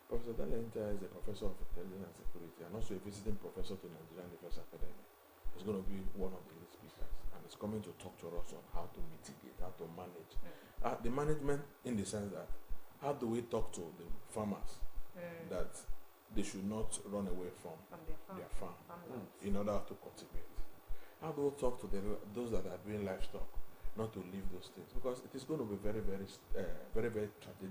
Professor Dan Lalente is a professor of intelligence and security and also a visiting professor to the Nigerian Defense Academy. He's going to be one of the speakers, and he's coming to talk to us on how to mitigate, how to manage. The management, in the sense that, how do we talk to the farmers that they should not run away from their farm in order to cultivate? How do we talk to those that are doing livestock not to leave those things? Because it is going to be very, very, very tragic.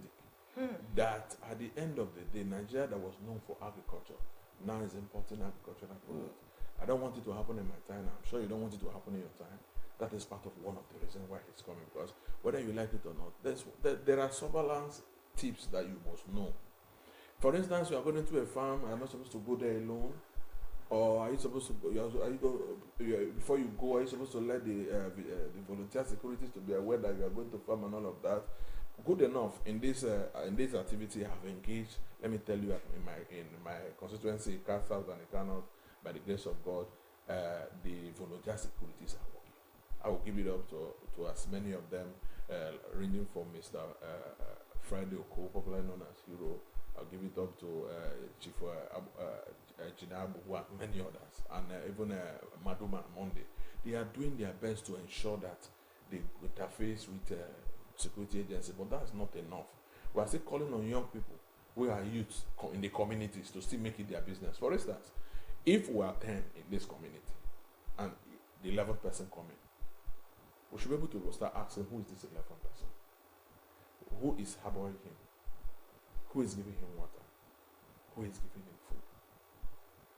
That at the end of the day, Nigeria that was known for agriculture now is importing agricultural products. I don't want it to happen in my time. I'm sure you don't want it to happen in your time. That is part of one of the reasons why it's coming. Because whether you like it or not, there are surveillance tips that you must know. For instance, you are going to a farm. Am I supposed to go there alone? Or are you supposed to before you go, are you supposed to let the volunteer securities to be aware that you are going to farm and all of that? Good enough in this activity, I have engaged. Let me tell you, in my constituency, Ika South and Ika North, by the grace of God, the volunteer securities are working. I will give it up to as many of them, ranging from Mr. Friday Oko, popularly known as Hero. I'll give it up to Chief Jinabu, many others, and even Maduma Monday. They are doing their best to ensure that they interface with security agencies, but that's not enough. We are still calling on young people who are youths in the communities to still make it their business. For instance, if we are 10 in this community and the 11th person coming, we should be able to start asking, who is this 11th person? Who is harboring him? Who is giving him water? Who is giving him food?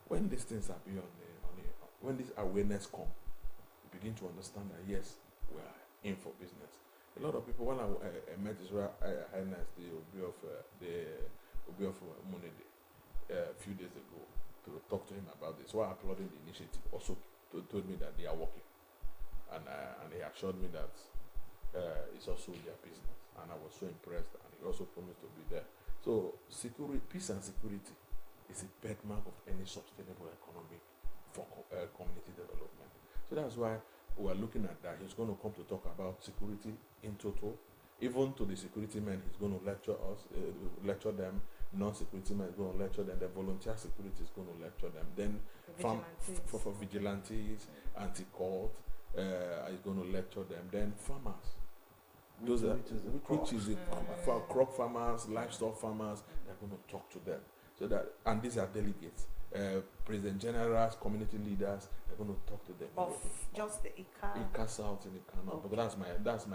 When these things are beyond when this awareness comes, we begin to understand that yes, we are in for business. A lot of people, when I met His Royal Highness, the Obi of Munede, a few days ago, to talk to him about this, while applauding the initiative, also told me that they are working. And he assured me that it's also their business. And I was so impressed, and he also promised to be there. So security, peace and security is a bedmark of any sustainable economic for community development. So that's why we are looking at that. He's going to come to talk about security in total. Even to the security men, he's going to lecture us, lecture them. Non-security men is going to lecture them. The volunteer security is going to lecture them. Then for vigilantes, anti-cult, is going to lecture them. Then farmers. Those are which is for crop farmers, livestock farmers. They're going to talk to them. So that, and these are delegates, president generals, community leaders. They're going to talk to them. Of just the ICA South in Ikano. Okay. Because that's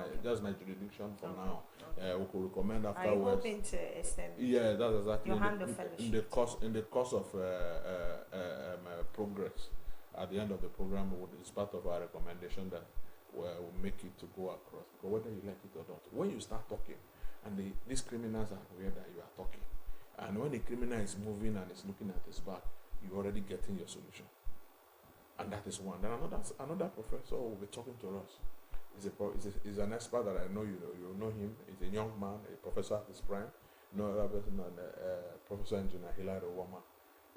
my jurisdiction for now. We could recommend Are you afterwards. hoping to extend Yeah, that's exactly your hand of fellowship? in the course of progress. At the end of the program, it's part of our recommendation that we'll make it to go across. Because whether you like it or not, when you start talking, and these criminals are aware that you are talking, and when the criminal is moving and is looking at his back, you're already getting your solution. And that is one. Then another professor will be talking to us. He's an expert that I know you know him. He's a young man, a professor at his prime. No other person than Professor Engineer Hilary Wama.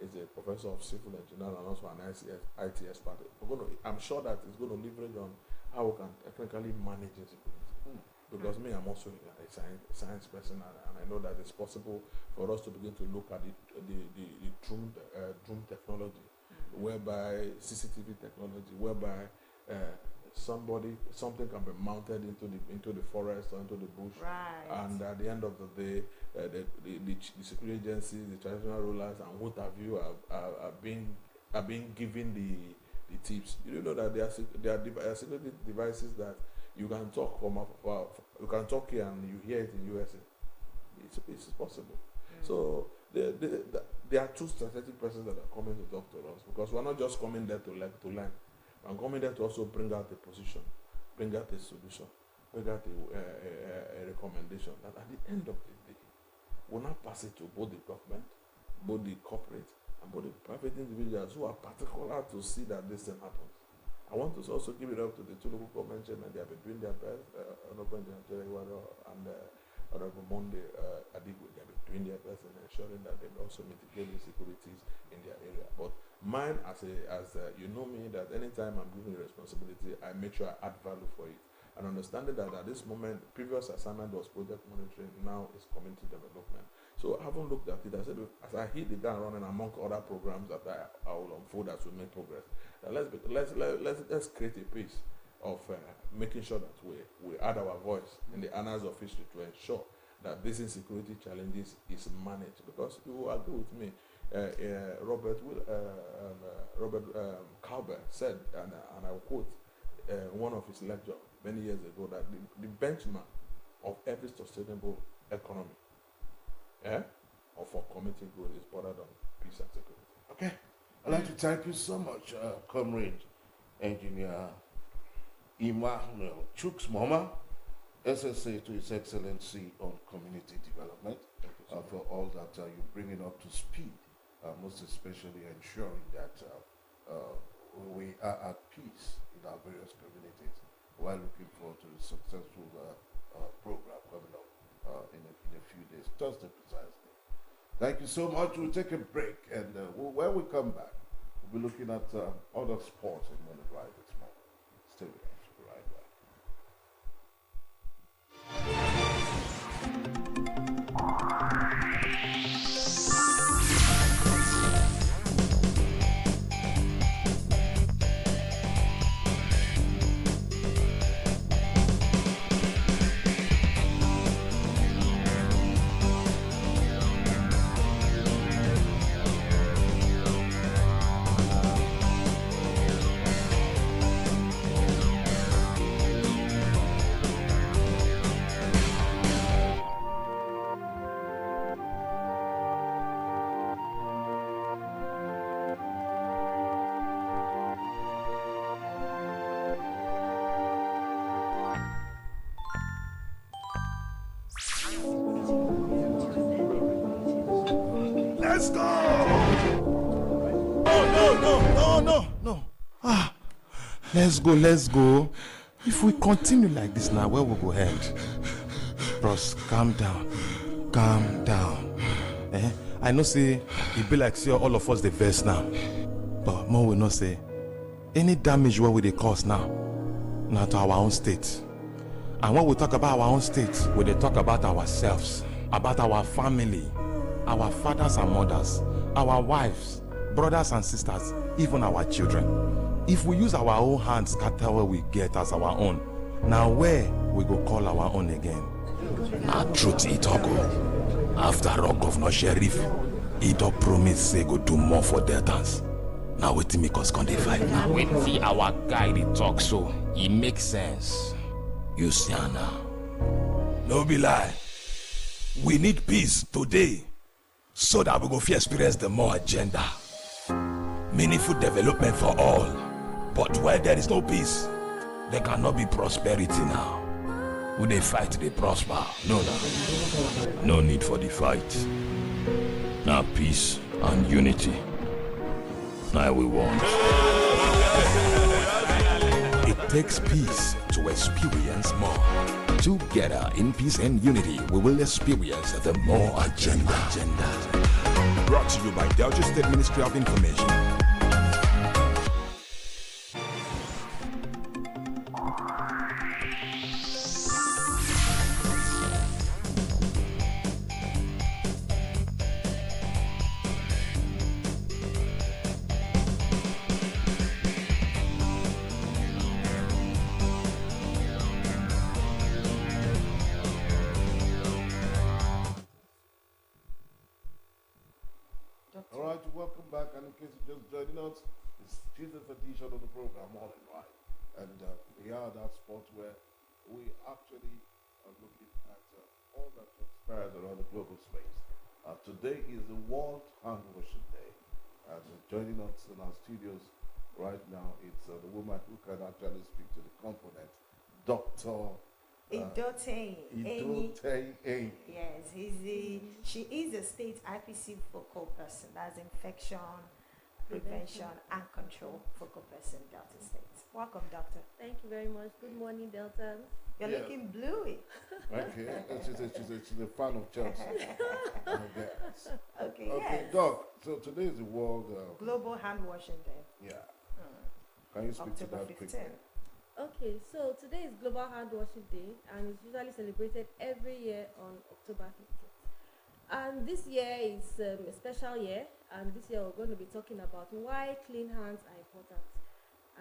He's a professor of civil engineering and also an IT expert. I'm sure that he's going to leverage on how we can technically manage insecurity. Because me, I'm also a science person, and I know that it's possible for us to begin to look at the drone technology, whereby CCTV technology, whereby something can be mounted into the forest or into the bush, Right. and at the end of the day, the security agencies, the traditional rulers, and what have you are being given the tips. You know that there are security devices that you can talk you can talk here and you hear it in USA. It's possible. So there are two strategic persons that are coming to talk to us, because we're not just coming there to learn. I'm coming there to also bring out a position, bring out a solution, bring out a recommendation that at the end of the day, we'll not pass it to both the government, both the corporate, and both the private individuals who are particular to see that this thing happens. I want to also give it up to the two local government chairmen. They have been doing their best, Honorable Engineer and Honorable Monday Adigwe. They have been doing their best in ensuring that they also mitigate insecurities in their area. But mine, as you know me, that anytime I'm given a responsibility, I make sure I add value for it. And understanding that at this moment, previous assignment was project monitoring, now is community development. So I haven't looked at it. I said, as I hit the ground running among other programs that I will unfold as we make progress, let's create a pace of making sure that we add our voice in the annals of history to ensure that this insecurity challenges is managed. Because you will agree with me, Robert Cowbell said, and I will quote one of his lectures many years ago, that the benchmark of every sustainable economy or for community growth is bordered on peace and security. Okay. I'd like to thank you so much, Comrade Engineer Emmanuel Chuks Moma, SSA to His Excellency on Community Development, for all that you're bringing up to speed, most especially ensuring that we are at peace in our various communities, while looking forward to a successful program coming up in a few days, Thursday precisely. Thank you so much. We'll take a break, and when we come back, we'll be looking at other sports in Monterey this morning. Stay with us. We'll be right back. Let's go! No. Let's go. If we continue like this now, where we go head? Bros, calm down. I know say it be like see all of us the verse now, but more will not say any damage what we they cause now to our own state. And when we talk about our own state, we they talk about ourselves, about our family, our fathers and mothers, our wives, brothers and sisters, even our children. If we use our own hands scatter what we get as our own, now where we go call our own again? Na truth e talk o. After all, Governor Sheriff, he don promise say go do more for Deltans. Now wetin make us come dey fight now? When the our guy dey talk so, e make sense. You see am now. No be lie. We need peace today so that we go fit experience the more agenda. Meaningful development for all. But where there is no peace, there cannot be prosperity now. When they fight, they prosper. No need for the fight. Now peace and unity. Now we want. It takes peace to experience more. Together in peace and unity, we will experience the more agenda. Brought to you by Delta State Ministry of Information. All right, welcome back. And in case you're just joining us, it's Tuesday's edition of the program, All in Right. And we are that spot where we actually are looking at all that transpires around the global space. Today is the World Hand Washing Day. And joining us in our studios right now, it's the woman who can actually speak to the component, Dr. Idote Amy. Yes, she is the state IPC focal person. That's infection prevention and control focal person, Delta State. Welcome, doctor. Thank you very much. Good morning, Delta. You're looking bluey. Okay, she's a fan of Chelsea. Okay, Okay, yes. Doc. So today is the World Global Hand Washing Day. Yeah. Can you speak October to that 15. quickly? Okay, so today is Global Hand Washing Day, and it's usually celebrated every year on October 15th. And this year is a special year, and this year we're going to be talking about why clean hands are important.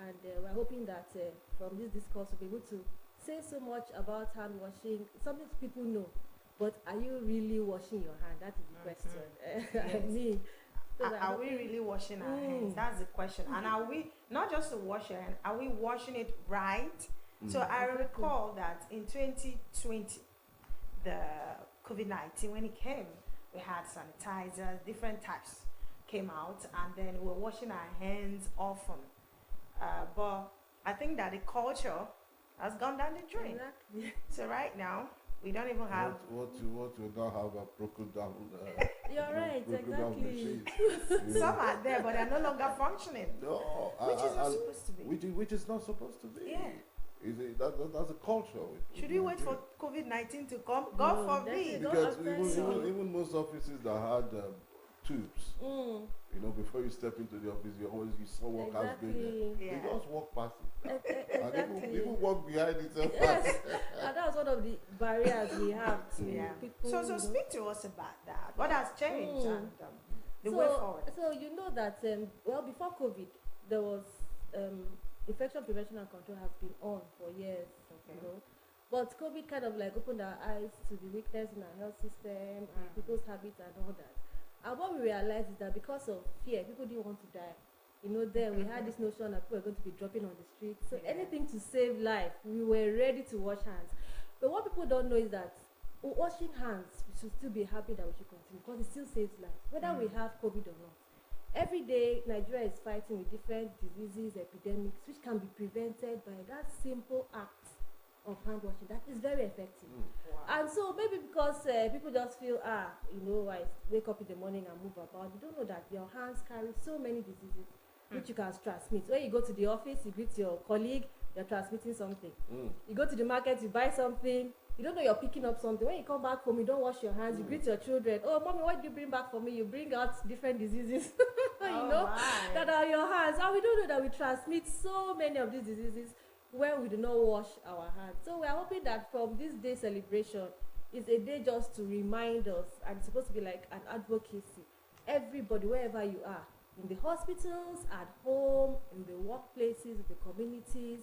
And we're hoping that from this discourse we'll be able to say so much about hand washing, something people know, but are you really washing your hand? That is the question. I mean, are we really washing our hands? That's the question. And are we, not just to wash your hand, are we washing it right? So I recall that in 2020, the COVID-19, when it came, we had sanitizers, different types came out, and then we were washing our hands often. But I think that the culture has gone down the drain. Exactly. So right now, we don't even have... What you now have a broken down... You're right, exactly. Some are there, but they're no longer functioning. No, which is not supposed to be. Which is not supposed to be. Yeah. That's a culture. Should we wait for COVID-19 to come? God forbid. Because even most offices that had tubes, before you step into the office, you saw workers going there. They just walk past it. And people walk behind it. Yes. And that was one of the barriers we have to people. So speak to us about that. What has changed and the way forward? So you know that, before COVID, there was... infection prevention and control has been on for years, but COVID kind of like opened our eyes to the weakness in our health system and people's habits and all that. And what we realized is that because of fear, people didn't want to die. Then we had this notion that people were going to be dropping on the street. So anything to save life, we were ready to wash hands. But what people don't know is that washing hands, we should still be happy that we should continue because it still saves life, whether we have COVID or not. Every day, Nigeria is fighting with different diseases, epidemics, which can be prevented by that simple act of hand washing that is very effective. Wow. And so maybe because people just feel, I wake up in the morning and move about, you don't know that your hands carry so many diseases which you can transmit. When you go to the office, you greet your colleague, you're transmitting something. You go to the market, you buy something, you don't know you're picking up something. When you come back home, you don't wash your hands, you greet your children. Oh, mommy, what did you bring back for me? You bring out different diseases, that are your hands. And we don't know that we transmit so many of these diseases when we do not wash our hands. So we are hoping that from this day celebration, it's a day just to remind us, and it's supposed to be like an advocacy. Everybody, wherever you are, in the hospitals, at home, in the workplaces, in the communities,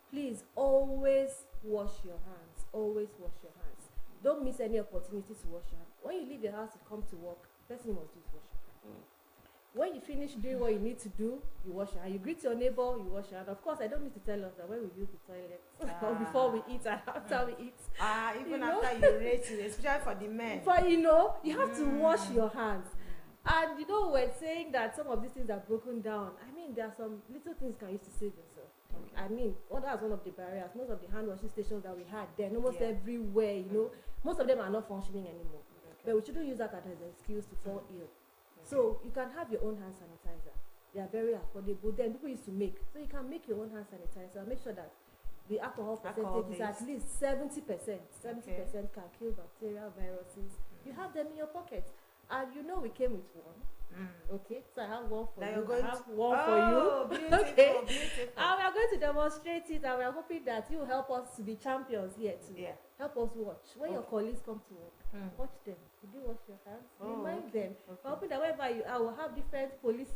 please always wash your hands. Always wash your hands. Don't miss any opportunity to wash your hands. When you leave your house to come to work, first thing you must do is wash your hands. When you finish doing what you need to do, you wash your hands. You greet your neighbor, you wash your hands. Of course, I don't need to tell us that when we use the toilet or before we eat and after we eat. Even after you rate it, especially for the men. But you have to wash your hands. And we're saying that some of these things are broken down. I mean, there are some little things you can use to save yourself. Okay. I mean, that's one of the barriers. Most of the hand washing stations that we had, they're almost everywhere, Most of them are not functioning anymore. Okay. But we shouldn't use that as an excuse to fall ill. Okay. So you can have your own hand sanitizer. They are very affordable. Then people used to make. So you can make your own hand sanitizer. Make sure that the alcohol percentage is at least 70%. 70% can kill bacteria, viruses. You have them in your pocket. And we came with one. Okay, so I have one for you. I have one for you. Beautiful, okay. Beautiful. And we are going to demonstrate it, and we are hoping that you will help us to be champions here too. Yeah. Help us watch. When your colleagues come to work, watch them. Did you wash your hands? Remind them. We're hoping that wherever you are, we'll have different police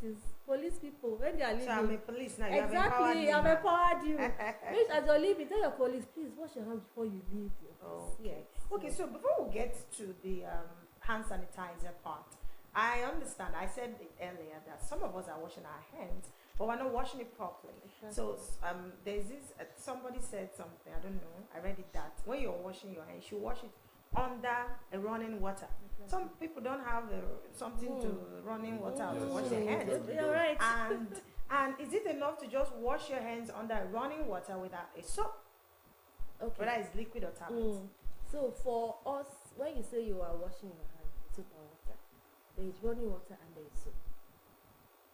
people when they are leaving. So I'm a police now. Exactly, I've empowered you. Which as you're leaving, tell your colleagues, please wash your hands before you leave your house. Okay. Okay, so before we get to the hand sanitizer part, I understand. I said it earlier that some of us are washing our hands, but we're not washing it properly. Exactly. So there's this. Somebody said something. I don't know. I read it that when you're washing your hands, you wash it under a running water. Exactly. Some people don't have something to running water to wash their hands. You're right. And is it enough to just wash your hands under running water without a soap? Okay. Whether it's liquid or tablet. So for us, when you say you are washing your hands with soap and water, there is running water and there is soap.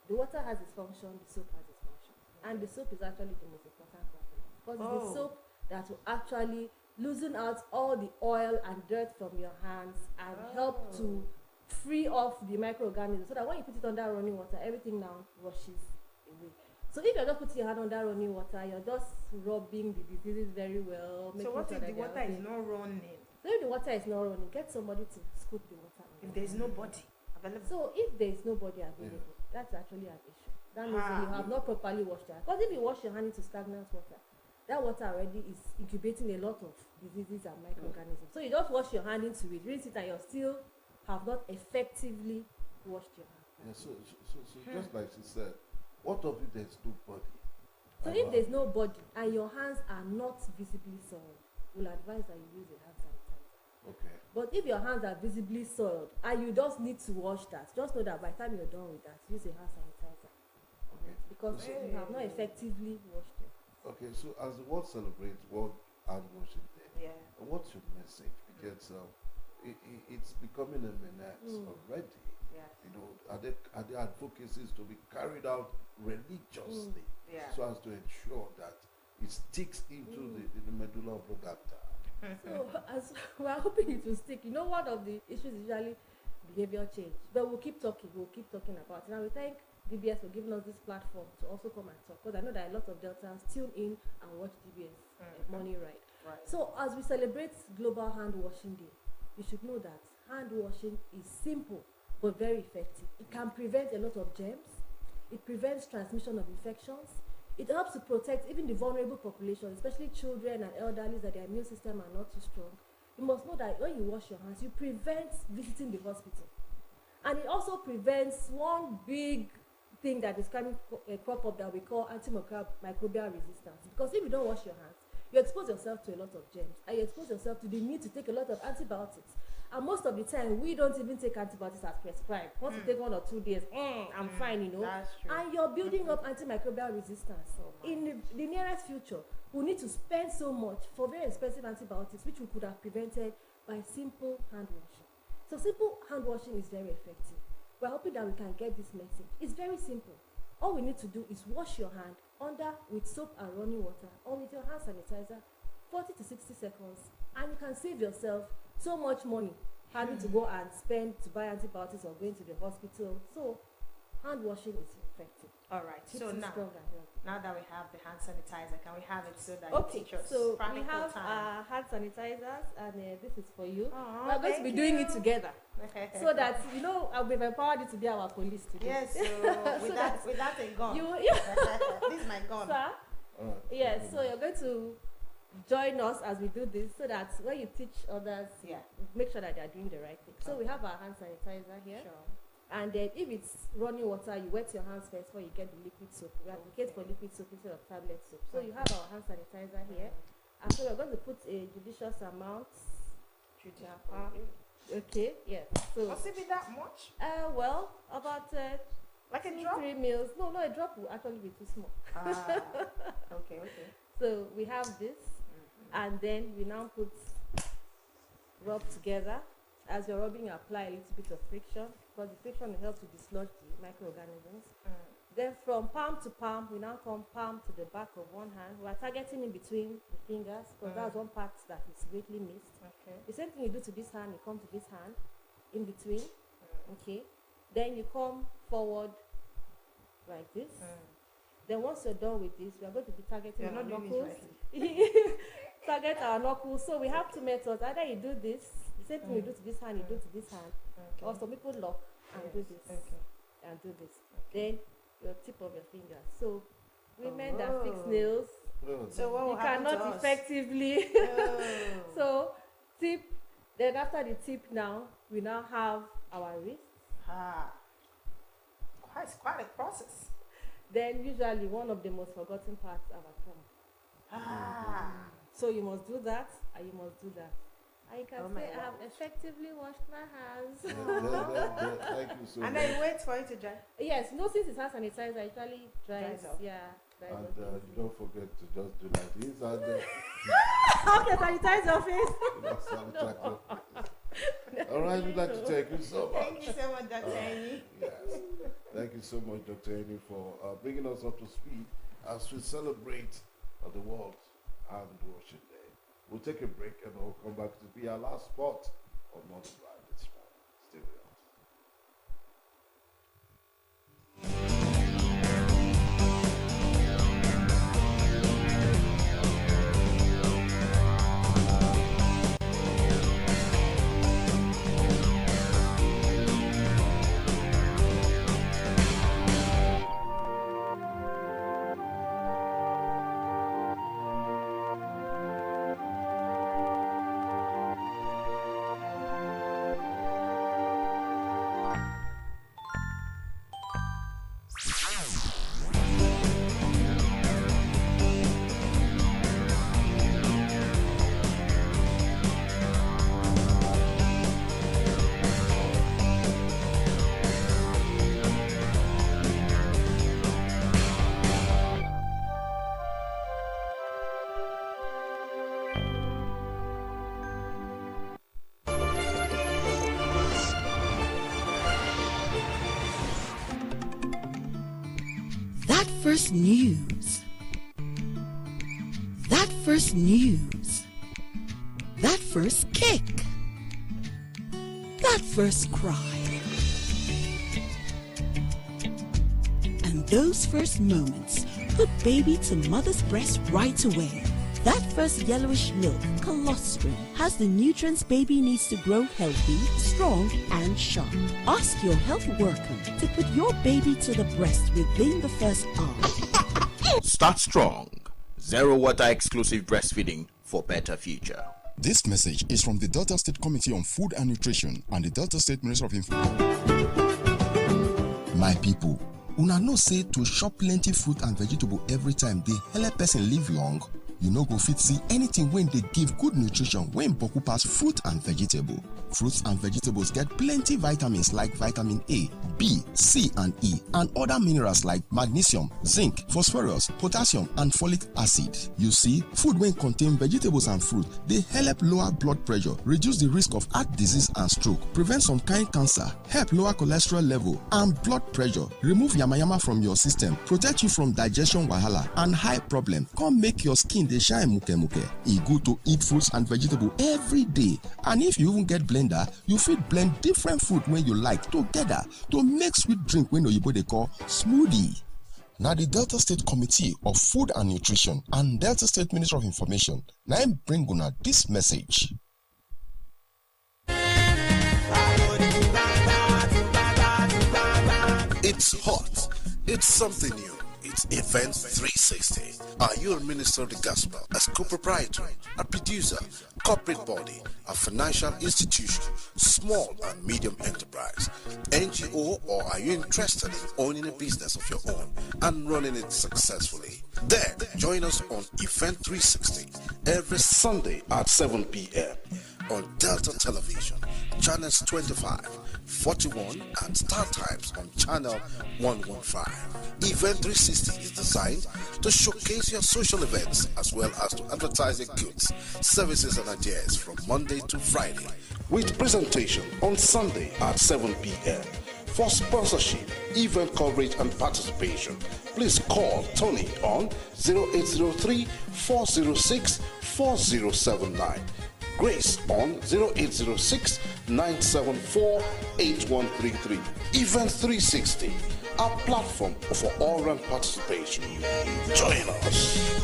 The water has its function, the soap has its function. And the soap is actually the most important part. Because it's the soap that will actually loosen out all the oil and dirt from your hands and help to free off the microorganisms so that when you put it under running water, everything now washes away. So if you're just putting your hand under running water, you're just rubbing the diseases very well. So what if the water is not running? So if the water is not running, get somebody to scoop the water. If there's nobody available. So if there's nobody available, that's actually an issue. That means that you have not properly washed your hands. Because if you wash your hand into stagnant water, that water already is incubating a lot of diseases and microorganisms. So you just wash your hand into it, rinse it, and you still have not effectively washed your hand. Yeah, so just like she said, what of if there's no body? So if there's no body and your hands are not visibly soiled, we'll advise that you use a hand sanitizer. Okay. But if your hands are visibly soiled and you just need to wash that, just know that by the time you're done with that, use a hand sanitizer. Okay. Because you have not effectively washed it. Okay, so as the world celebrates World Hand Washing Day, what's your message? Because it's becoming a menace already. Are there advocacies to be carried out religiously so as to ensure that it sticks into the medulla oblongata? So as we are hoping it will stick, one of the issues is usually behavior change. But we'll keep talking about it. And we thank DBS for giving us this platform to also come and talk, because I know that a lot of Deltans tune in and watch DBS Morning Ride. Right. So as we celebrate Global Hand Washing Day, you should know that hand washing is simple but very effective. It can prevent a lot of germs. It prevents transmission of infections. It helps to protect even the vulnerable population, especially children and elderly that their immune system are not too strong. You must know that when you wash your hands, you prevent visiting the hospital. And it also prevents one big thing that is coming crop up that we call antimicrobial resistance. Because if you don't wash your hands, you expose yourself to a lot of germs, and you expose yourself to the need to take a lot of antibiotics. And most of the time, we don't even take antibiotics as prescribed. Once you take 1 or 2 days, I'm fine, you know. That's true. And you're building up antimicrobial resistance. In the nearest future, we need to spend so much for very expensive antibiotics, which we could have prevented by simple hand washing. So simple hand washing is very effective. We're hoping that we can get this message. It's very simple. All we need to do is wash your hand under with soap and running water or with your hand sanitizer 40 to 60 seconds, and you can save yourself so much money having to go and spend to buy antibiotics or going to the hospital. So hand washing is effective. All right. Keeps So you now, strong and healthy. now that we have the hand sanitizer, can we have it so that Okay, you teach us? so we Practical have time. hand sanitizers, and this is for you. Aw, We're going to be doing it together, so that you know we've empowered you to be our police today. Yes. So without a gun. This is my gun. Sir, yes. So you're going to join us as we do this, so that when you teach others, make sure that they are doing the right thing. So we have our hand sanitizer here. Sure. And then if it's running water, you wet your hands first before you get the liquid soap. We advocate for liquid soap instead of tablet soap. So you have our hand sanitizer here. And so we're going to put a judicious amount. Okay, yes. So Must it be that much? well, about Like a 2, drop? 3 mils. No, a drop will actually be too small. Okay. So we have this, and then we now rub together. As you're rubbing, you apply a little bit of friction, because the friction will help to dislodge the microorganisms. Then from palm to palm, we now come palm to the back of one hand. We are targeting in between the fingers, because that's one part that is greatly missed. Okay. The same thing you do to this hand, you come to this hand, in between. Okay. Then you come forward like this. Then once you're done with this, we are going to be targeting our knuckles. Target our knuckles. So we have 2 methods. Either you do this, the same thing you do to this hand, you do to this hand. Or some people lock and do this. And do this. Then your tip of your finger. So women that fix nails, So what will you happen to cannot us? effectively. So tip. Then after the tip now, we now have our wrist. It's quite a process. Then usually one of the most forgotten parts, our thumb. So you must do that, and you must do that. And you can say, I have effectively washed my hands. Thank you so much. And then you wait for it to dry. Yes, no, since it has sanitizer, it usually dries Dries up. dries And up. you don't forget to just do like this and Okay, sanitize your face. All right, we'd like to thank you so much. Thank you so much, Dr. Eni. Yes. Thank you so much, Dr. Eni, for bringing us up to speed as we celebrate the World Hand Washing Day. We'll take a break and we'll come back to be our last spot on Morning Drive this morning. Stay with us. First news. That first news. That first kick. That first cry. And those first moments put baby to mother's breast right away. That first yellowish milk, colostrum, has the nutrients baby needs to grow healthy, strong, and sharp. Ask your health worker to put your baby to the breast within the first hour. Start strong. Zero water exclusive breastfeeding for better future. This message is from the Delta State Committee on Food and Nutrition and the Delta State Ministry of Information. My people, una know say to chop plenty fruit and vegetable every time dey help person live long. you no go fit see anything when they give good nutrition when boku pass fruit and vegetable. Fruits and vegetables get plenty vitamins like vitamin A, B, C and E, and other minerals like magnesium, zinc, phosphorus, potassium and folic acid. You see, food when contain vegetables and fruit, they help lower blood pressure, reduce the risk of heart disease and stroke, prevent some kind cancer, help lower cholesterol level and blood pressure, remove yamayama from your system, protect you from digestion wahala and high problem, come make your skin dey shine muke muke. E good to eat fruits and vegetable every day, and if you even get blender, you fit blend different fruit when you like together to make sweet drink when oyibo dey call smoothie. Now the Delta State Committee of Food and Nutrition and Delta State Ministry of Information now bring una this message. It's hot. It's something new. It's Event 360. Are you a minister of the gospel, a co-proprietor, a producer, corporate body, a financial institution, small and medium enterprise, NGO, or are you interested in owning a business of your own and running it successfully? Then join us on Event 360 every Sunday at 7 p.m. on Delta Television, channels 25, 41 and Star Times on channel 115. Event 360 is designed to showcase your social events as well as to advertise your goods, services and ideas from Monday to Friday, with presentation on Sunday at 7 p.m. For sponsorship, event coverage and participation, please call Tony on 0803 406 4079. Grace on 0806 974 8133. Event 360, a platform for all-round participation. Join us.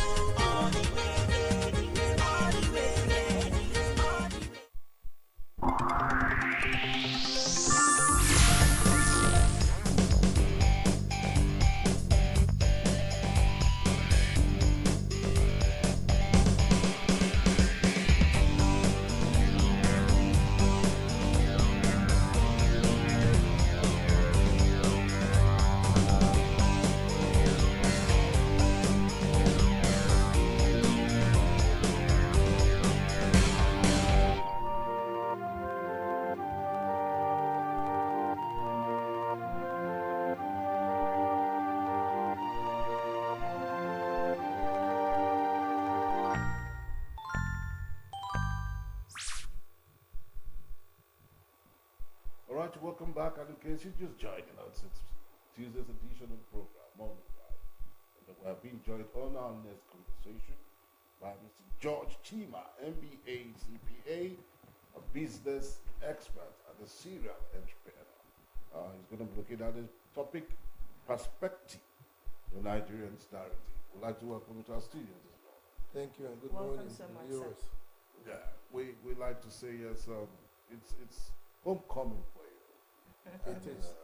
Welcome back, and in case you're just joining us, it's Tuesday's edition of the program, Morning Drive. And we have been joined on our next conversation by Mr. George Chima, MBA, CPA, a business expert and a serial entrepreneur. He's going to be looking at the topic, perspective, the Nigerian narrative. We'd like to welcome you to our studios as well. Thank you and good Welcome morning. so much, viewers. Yeah, we like to say yes. It's homecoming for you. It is.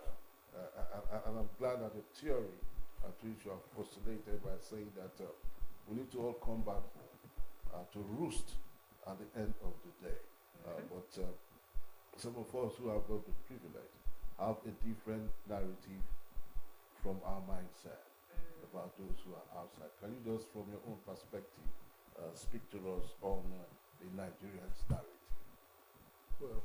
And I'm glad that the theory at which you have postulated by saying that we need to all come back to roost at the end of the day. But some of us who have got the privilege have a different narrative from our mindset about those who are outside. Can you just, from your own perspective, speak to us on the Nigerian narrative? Well,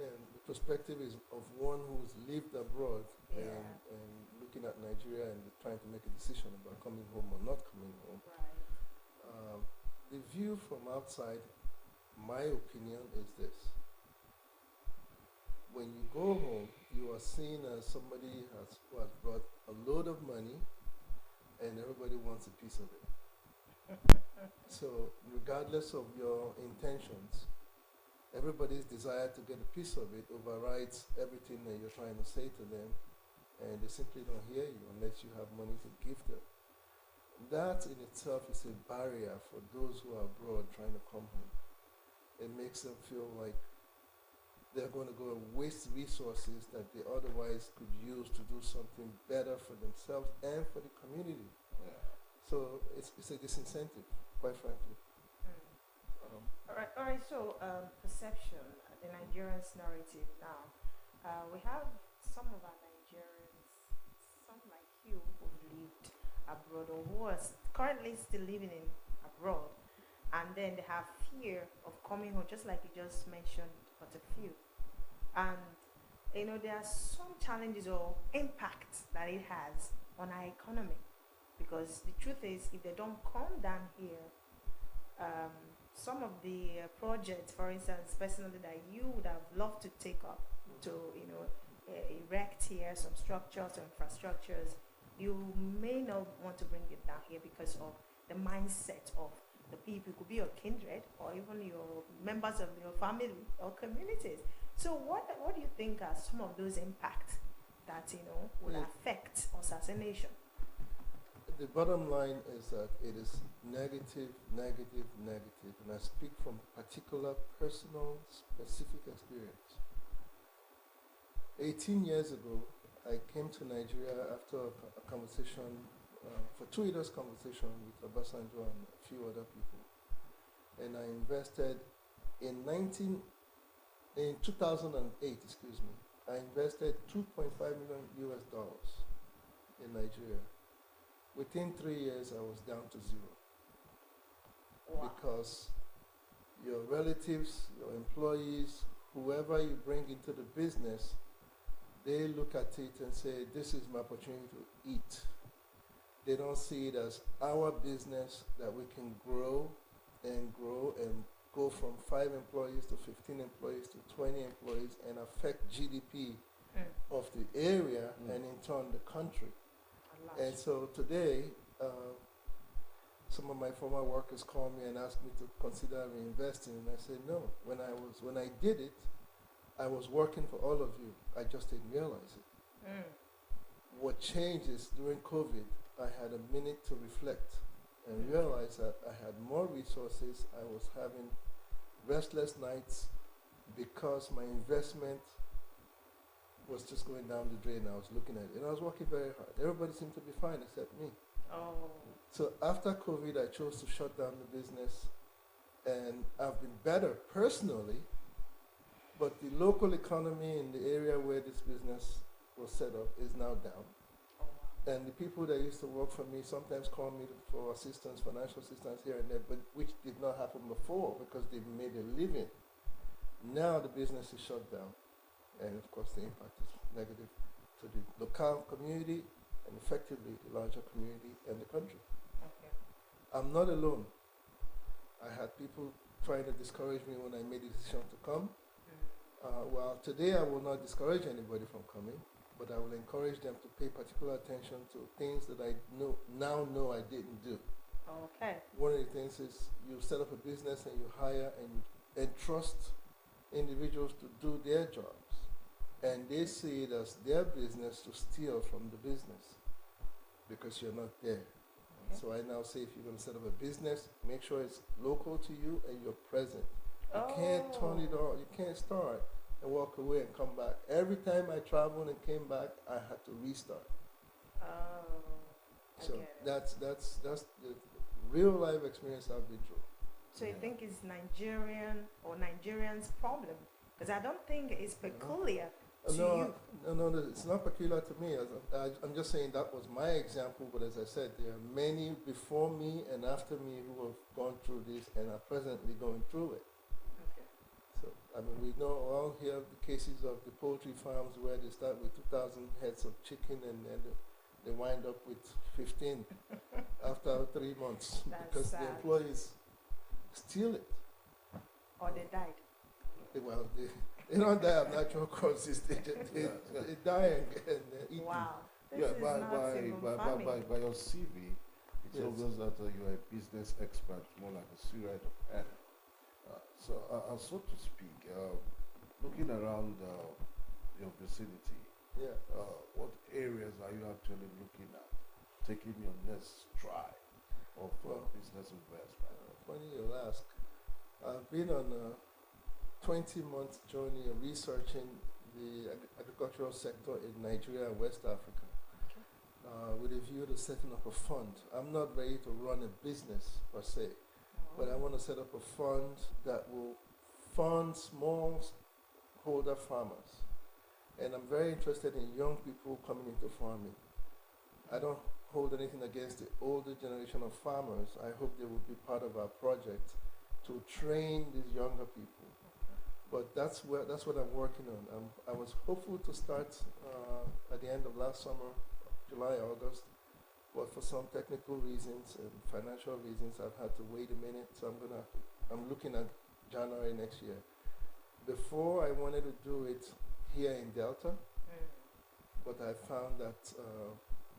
and the perspective is of one who's lived abroad and looking at Nigeria and trying to make a decision about coming home or not coming home. The view from outside, my opinion is this. When you go home, you are seen as somebody who has brought a load of money and everybody wants a piece of it. So regardless of your intentions, everybody's desire to get a piece of it overrides everything that you're trying to say to them, and they simply don't hear you unless you have money to give them. That in itself is a barrier for those who are abroad trying to come home. It makes them feel like they're going to go and waste resources that they otherwise could use to do something better for themselves and for the community. So it's a disincentive, quite frankly. All right. So perception, the Nigerians' narrative now. We have some of our Nigerians, some like you, who've lived abroad or who are currently still living in abroad. abroad, and then they have fear of coming home, just like you just mentioned, but a few. And there are some challenges or impacts that it has on our economy, because the truth is, if they don't come down here, some of the projects, for instance, personally, that you would have loved to take up to erect here some structures or infrastructures, you may not want to bring it down here because of the mindset of the people. It could be your kindred or even your members of your family or communities. So what do you think are some of those impacts that will affect us as a nation? The bottom line is that it is negative, negative, negative, and I speak from particular personal, specific experience. 18 years ago, I came to Nigeria after a conversation, for 2 years conversation with Obasanjo and a few other people, and I invested in 2008, I invested $2.5 million in Nigeria. Within 3 years, I was down to zero. Wow. Because your relatives, your employees, whoever you bring into the business, they look at it and say, this is my opportunity to eat. They don't see it as our business that we can grow and go from 5 employees to 15 employees to 20 employees and affect GDP of the area and in turn the country. And so today, some of my former workers called me and asked me to consider reinvesting, and I said no. When I did it, I was working for all of you. I just didn't realize it. What changed is during COVID, I had a minute to reflect and realize that I had more resources. I was having restless nights because my investment was just going down the drain. I was looking at it, and I was working very hard. Everybody seemed to be fine except me. Oh. So after COVID, I chose to shut down the business, and I've been better personally, but the local economy in the area where this business was set up is now down. And the people that used to work for me sometimes call me for assistance, financial assistance here and there, but which did not happen before because they made a living. Now the business is shut down. And of course the impact is negative to the local community and effectively the larger community and the country. Okay. I'm not alone. I had people trying to discourage me when I made the decision to come. Well, today I will not discourage anybody from coming, but I will encourage them to pay particular attention to things that I now know I didn't do. Okay. One of the things is you set up a business and you hire and you entrust individuals to do their jobs. And they see it as their business to steal from the business because you're not there. Okay. So I now say if you're going to set up a business, make sure it's local to you and you're present. You can't turn it on. You can't start and walk away and come back. Every time I traveled and came back, I had to restart. So that's the real life experience I've been through. So you think it's Nigerians' problem? Because I don't think it's peculiar to you. No, it's not peculiar to me. I'm just saying that was my example, but as I said, there are many before me and after me who have gone through this and are presently going through it. Okay. So, I mean, we know all here the cases of the poultry farms where they start with 2,000 heads of chicken and then they wind up with 15 after 3 months because the employees steal it. Or they died. Well, they don't die of natural causes. They die and eat. Wow. Yeah, by your CV, it's obvious that you are a business expert, more like a student of pen. So to speak, looking around your vicinity, what areas are you actually looking at, taking your next stride of business investment? Funny you'll ask. I've been on a 20-month journey of researching the agricultural sector in Nigeria and West Africa with a view to setting up a fund. I'm not ready to run a business per se, but I want to set up a fund that will fund smallholder farmers. And I'm very interested in young people coming into farming. I don't hold anything against the older generation of farmers. I hope they will be part of our project to train these younger people. But that's what I'm working on. I was hopeful to start at the end of last summer, July, August, but for some technical reasons and financial reasons, I've had to wait a minute. So I'm looking at January next year. Before, I wanted to do it here in Delta, but I found that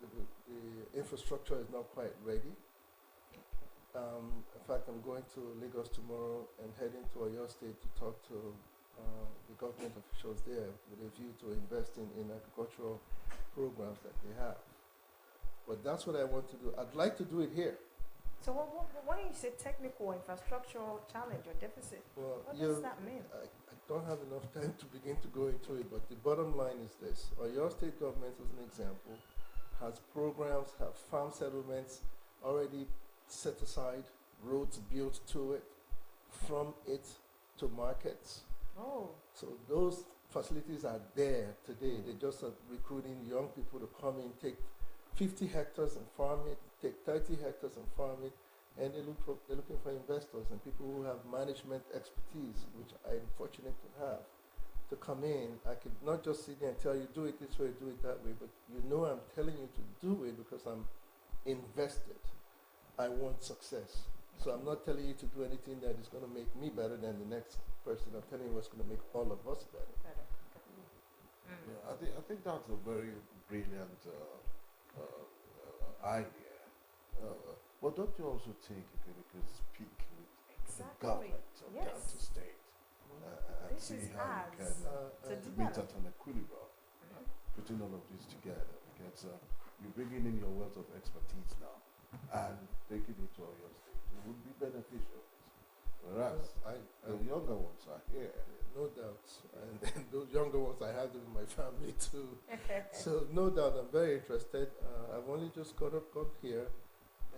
the infrastructure is not quite ready. In fact, I'm going to Lagos tomorrow and heading to Oyo State to talk to the government officials there with a view to investing in agricultural programs that they have. But that's what I want to do. I'd like to do it here. So when you say technical infrastructural challenge or deficit, what does that mean? I don't have enough time to begin to go into it, but the bottom line is this. Oyo State government, as an example, has programs, have farm settlements already set aside, roads built to it, from it to markets. Oh. So those facilities are there today. They just are recruiting young people to come in, take 50 hectares and farm it, take 30 hectares and farm it, and they're looking for investors and people who have management expertise, which I'm fortunate to have, to come in. I could not just sit there and tell you, do it this way, do it that way, but you know I'm telling you to do it because I'm invested. I want success. So I'm not telling you to do anything that is going to make me better than the next person. I'm telling you what's going to make all of us better. Yeah, I think that's a very brilliant idea. But don't you also think you could speak with the government of Delta State and see how you can meet at an equilibrium, putting all of this together? Because you're bringing in your wealth of expertise now and taking it to your state. It would be beneficial. Whereas the younger ones are here. No doubt. And those younger ones, I have them in my family too. So no doubt, I'm very interested. I've only just got here,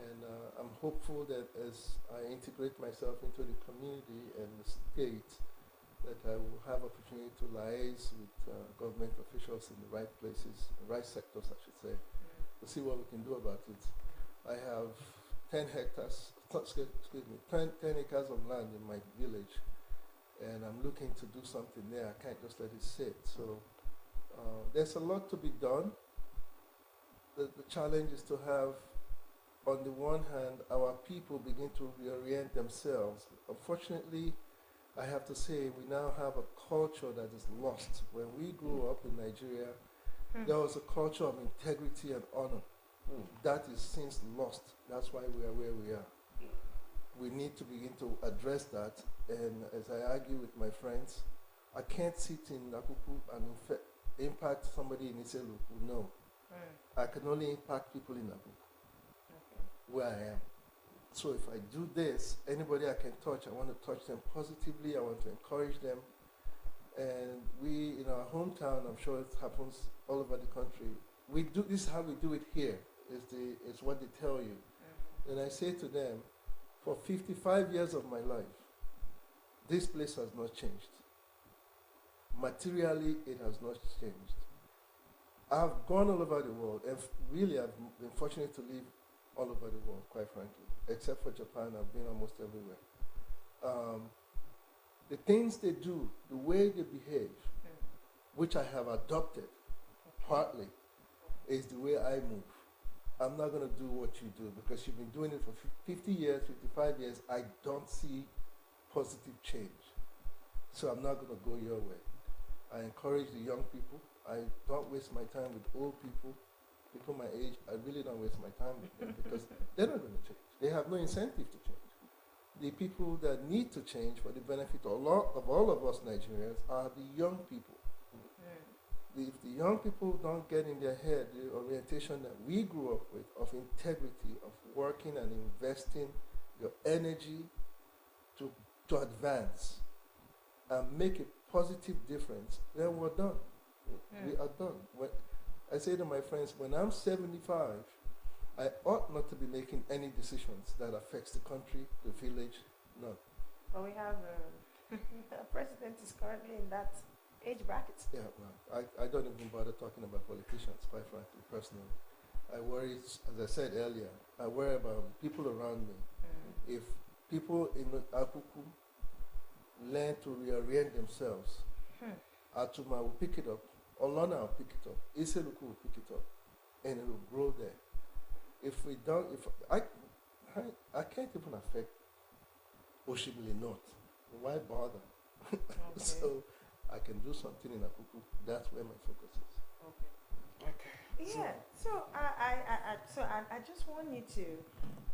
and I'm hopeful that as I integrate myself into the community and the state, that I will have opportunity to liaise with government officials in the right places, the right sectors, I should say, to see what we can do about it. I have 10 hectares, 10 acres of land in my village, and I'm looking to do something there. I can't just let it sit. So there's a lot to be done. The challenge is to have, on the one hand, our people begin to reorient themselves. Unfortunately, I have to say, we now have a culture that is lost. When we grew up in Nigeria, there was a culture of integrity and honor. That is since lost. That's why we are where we are. We need to begin to address that. And as I argue with my friends, I can't sit in Nakuku and impact somebody in Iseluku. No. I can only impact people in Nakuku, where I am. So if I do this, anybody I can touch, I want to touch them positively. I want to encourage them. And we, in our hometown, I'm sure it happens all over the country. We do this is how we do it here. Is what they tell you. And I say to them, for 55 years of my life, this place has not changed. Materially, it has not changed. I've gone all over the world, and really I've been fortunate to live all over the world, quite frankly. Except for Japan, I've been almost everywhere. The things they do, the way they behave, which I have adopted partly, is the way I move. I'm not going to do what you do because you've been doing it for 50 years, 55 years. I don't see positive change. So I'm not going to go your way. I encourage the young people. I don't waste my time with old people, people my age. I really don't waste my time with them because they're not going to change. They have no incentive to change. The people that need to change for the benefit of all of us Nigerians are the young people. If the young people don't get in their head the orientation that we grew up with of integrity, of working and investing your energy to advance and make a positive difference, then we're done. We are done. I say to my friends, when I'm 75, I ought not to be making any decisions that affects the country, the village, none. But we have a president is currently in that age bracket. Yeah, well, I don't even bother talking about politicians, quite frankly, personally. I worry, as I said earlier, I worry about people around me. If people in Akuku learn to reorient themselves, Atuma will pick it up, Olona will pick it up, Iseluku will pick it up, and it will grow there. If we don't, if I can't even affect Oshimili North. Why bother? So I can do something in Akuku. That's where my focus is. Yeah. So I just want you to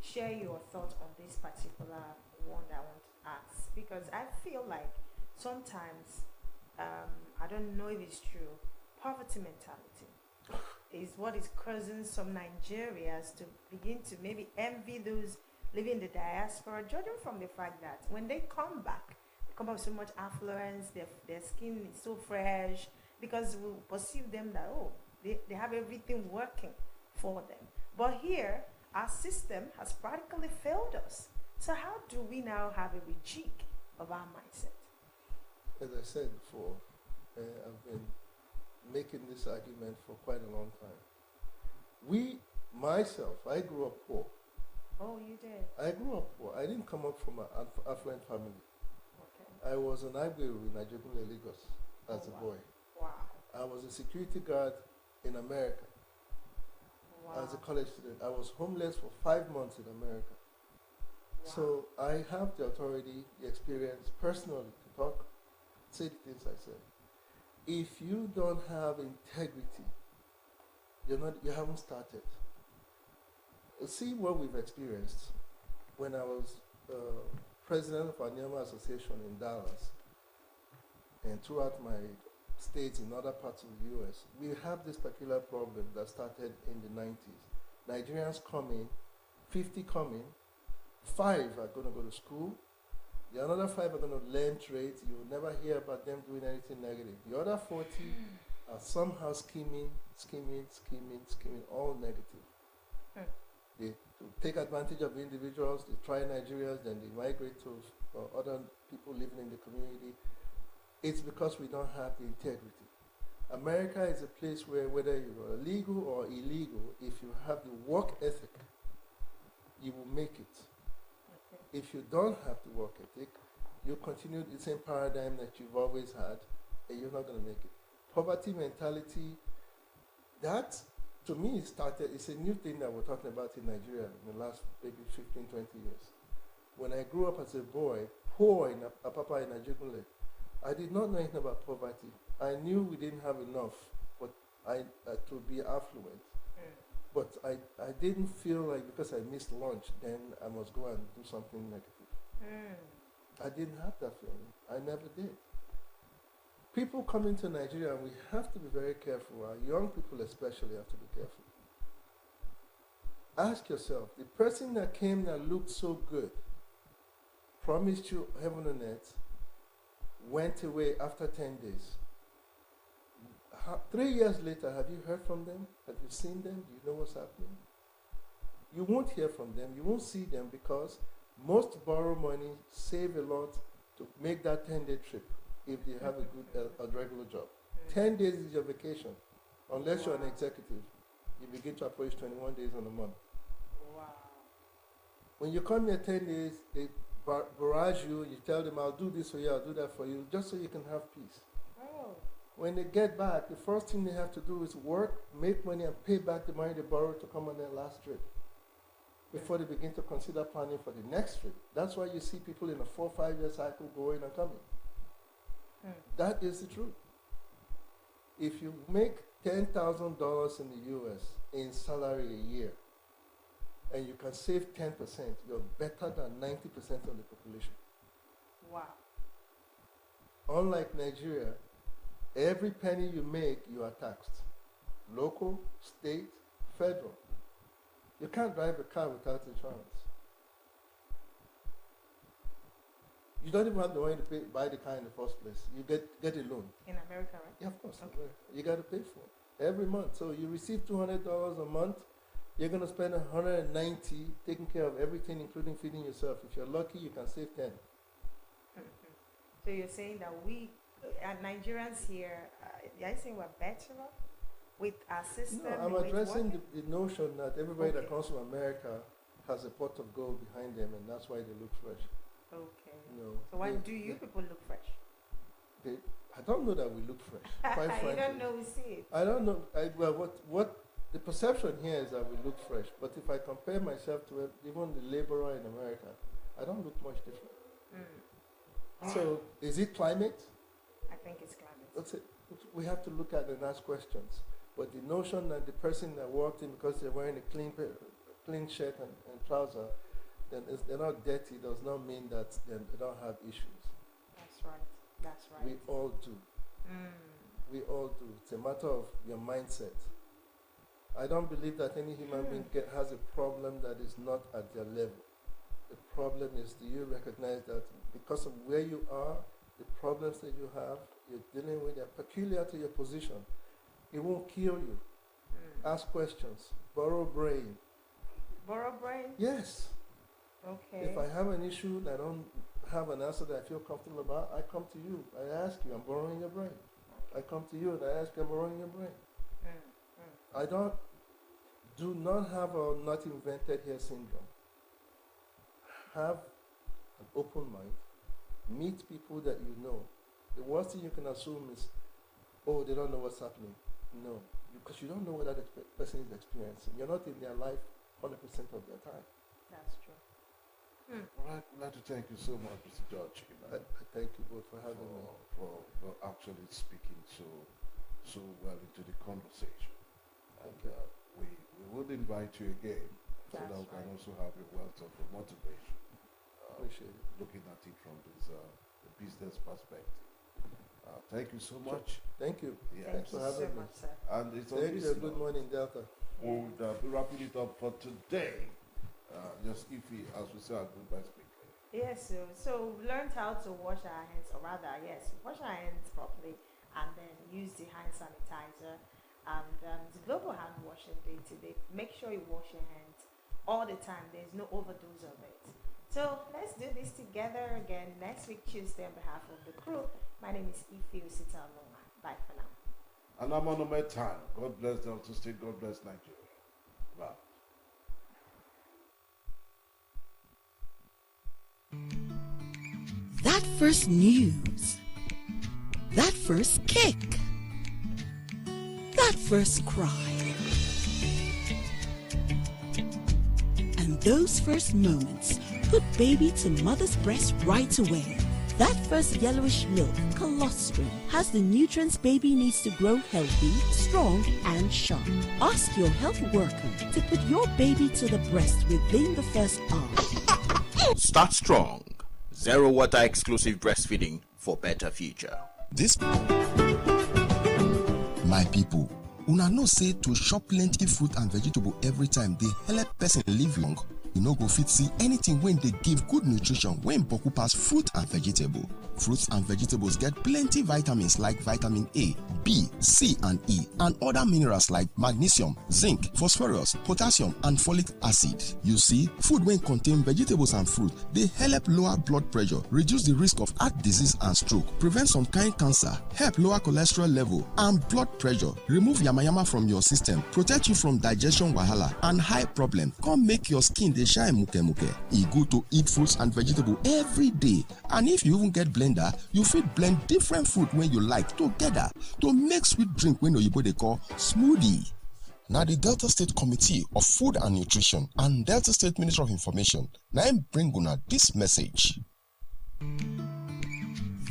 share your thoughts on this particular one that I want to ask, because I feel like sometimes I don't know if it's true. Poverty mentality is what is causing some Nigerians to begin to maybe envy those living in the diaspora, judging from the fact that when they come back with so much affluence, their skin is so fresh, because we perceive them that, oh, they have everything working for them. But here, our system has practically failed us. So how do we now have a rejig of our mindset? As I said before, I've been making this argument for quite a long time. I grew up poor. Oh, you did? I grew up poor. I didn't come up from an affluent family. I was an Agberu in Ajegunle, Lagos as a boy. Wow. I was a security guard in America as a college student. I was homeless for 5 months in America. So I have the authority, the experience personally to talk, say the things I said. If you don't have integrity, you haven't started. See what we've experienced. When I was president of our Nyama Association in Dallas, and throughout my states in other parts of the US, we have this particular problem that started in the 90s. Nigerians come in, 50 come in, 5 are going to go to school, the other 5 are going to learn trades. You will never hear about them doing anything negative. The other 40 are somehow scheming, all negative. They take advantage of individuals, they try Nigerians, then they migrate to other people living in the community. It's because we don't have the integrity. America is a place where whether you're legal or illegal, if you have the work ethic, you will make it. If you don't have the work ethic, you continue the same paradigm that you've always had, and you're not going to make it. Poverty mentality, that to me it's a new thing that we're talking about in Nigeria in the last maybe 15, 20 years. When I grew up as a boy, poor in Apapa in Ajegunle, I did not know anything about poverty. I knew we didn't have enough to be affluent. But I didn't feel like because I missed lunch, then I must go and do something negative. I didn't have that feeling. I never did. People coming to Nigeria, we have to be very careful. Our young people especially have to be careful. Ask yourself, the person that came that looked so good, promised you heaven and earth, went away after 10 days. 3 years later, have you heard from them? Have you seen them? Do you know what's happening? You won't hear from them. You won't see them because most borrow money, save a lot to make that 10-day trip if they have a regular job. 10 days is your vacation. Unless you're an executive, you begin to approach 21 days on a month. Wow. When you come here 10 days, they barrage you. You tell them, I'll do this for you, I'll do that for you, just so you can have peace. When they get back, the first thing they have to do is work, make money, and pay back the money they borrowed to come on their last trip before they begin to consider planning for the next trip. That's why you see people in a 4 or 5 year cycle going and coming. That is the truth. If you make $10,000 in the US in salary a year, and you can save 10%, you're better than 90% of the population. Wow. Unlike Nigeria, every penny you make, you are taxed. Local, state, federal. You can't drive a car without insurance. You don't even have the money to buy the car in the first place. You get a loan. In America, right? Yeah, of course. Okay. You got to pay for it every month. So you receive $200 a month. You're going to spend $190 taking care of everything, including feeding yourself. If you're lucky, you can save 10. So you're saying that we, Nigerians here, are you saying we're better off? with our system. No, I'm the way it's addressing working? the notion that everybody that Okay. comes from America has a pot of gold behind them, and that's why they look fresh. Okay. No. So why they- do you people look fresh? I don't know that we look fresh. Quite You frankly. don't know we see it. I don't know. Well, what the perception here is that we look fresh. But if I compare myself to even the laborer in America, I don't look much different. So, is it climate? I think it's climate. That's it. We have to look at and ask questions. But the notion that the person that walked in because they're wearing a clean shirt and trouser, then they're not dirty, does not mean that they don't have issues. That's right. That's right. We all do. We all do. It's a matter of your mindset. I don't believe that any human being has a problem that is not at their level. The problem is, do you recognize that because of where you are, the problems that you have, you're dealing with, are peculiar to your position. It won't kill you. Ask questions. Borrow brain. Borrow brain? Yes. Okay. If I have an issue and I don't have an answer that I feel comfortable about, I come to you. I ask you, I'm borrowing your brain. I come to you and I ask you, I'm borrowing your brain. I do not have a not invented here syndrome. Have an open mind. Meet people that you know. The worst thing you can assume is, oh, they don't know what's happening. No, because you don't know what that person is experiencing. You're not in their life 100% of their time. That's true. All right, I'd like to thank you so much, Mr. George. I thank you both for having me. For actually speaking so well into the conversation. And we would invite you again so that we can also have a wealth of motivation. Appreciate it. Looking at it from this the business perspective. Thank you so much. Thank you. Yes. Thanks for having me. And it's on Thank this you. Good note, morning, Delta. we'll be wrapping it up for today. Just if we, as we say, our goodbye speaker. Yes, so we learned how to wash our hands, or rather, yes, wash our hands properly and then use the hand sanitizer. And the Global Hand Washing Day today. Make sure you wash your hands all the time. There's no overdose of it. So let's do this together again next week, Tuesday, on behalf of the crew. My name is Ife Usitaloma. Bye for now. And I'm on my time. God bless Delta State. God bless Nigeria. Bye. That first news, that first kick, that first cry, and those first moments put baby to mother's breast right away. That first yellowish milk, colostrum, has the nutrients baby needs to grow healthy, strong, and sharp. Ask your health worker to put your baby to the breast within the first hour. Start strong. Zero water exclusive breastfeeding for better future. This my people, una know say to chop plenty fruit and vegetable every time dey help person live long. You no go fit see anything when they give good nutrition when boku pass fruit and vegetable. Fruits and vegetables get plenty vitamins like vitamin A, B, C and E, and other minerals like magnesium, zinc, phosphorus, potassium and folic acid. You see, food when contain vegetables and fruit, they help lower blood pressure, reduce the risk of heart disease and stroke, prevent some kind cancer, help lower cholesterol level and blood pressure, remove yamayama from your system, protect you from digestion wahala and high problem, come make your skin dey shine muke muke. E good to eat fruits and vegetable every day, and if you even get blender, you fit blend different fruit when you like together to make sweet drink when oyibo dey call smoothie. Now the Delta State Committee of Food and Nutrition and Delta State Ministry of Information now bring una this message.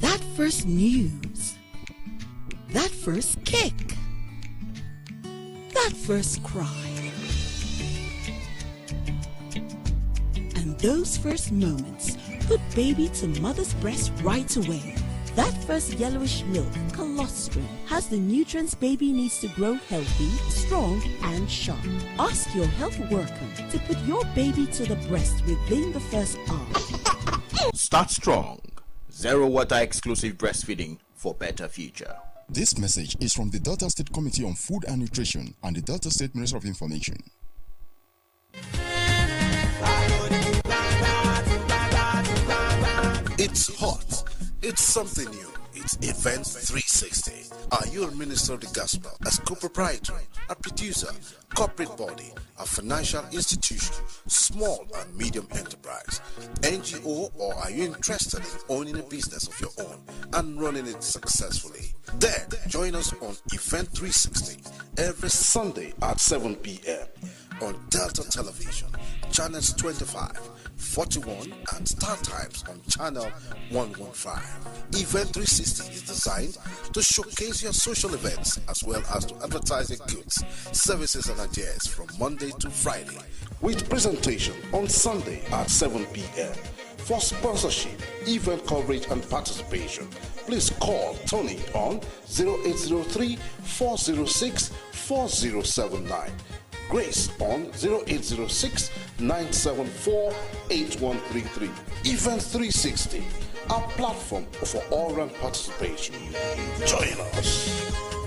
That first news, that first kick, that first cry, and those first moments put baby to mother's breast right away. That first yellowish milk, colostrum, has the nutrients baby needs to grow healthy, strong, and sharp. Ask your health worker to put your baby to the breast within the first hour. Start strong. Zero water exclusive breastfeeding for better future. This message is from the Delta State Committee on Food and Nutrition and the Delta State Ministry of Information. It's hot. It's something new. It's It's Event 360. Are you a minister of the gospel, a co-proprietor, a producer, corporate body, a financial institution, small and medium enterprise, NGO, or are you interested in owning a business of your own and running it successfully? Then join us on Event 360 every Sunday at 7 p.m. on Delta Television, channels 25, 41 and Start Times on channel 115. Event 360 is designed to showcase your social events as well as to advertise your goods, services and ideas from Monday to Friday, with presentation on Sunday at 7 p.m. For sponsorship, event coverage and participation, please call Tony on 0803 406 4079. Grace on 0806 974 8133. Event 360, a platform for all-round participation. Join us.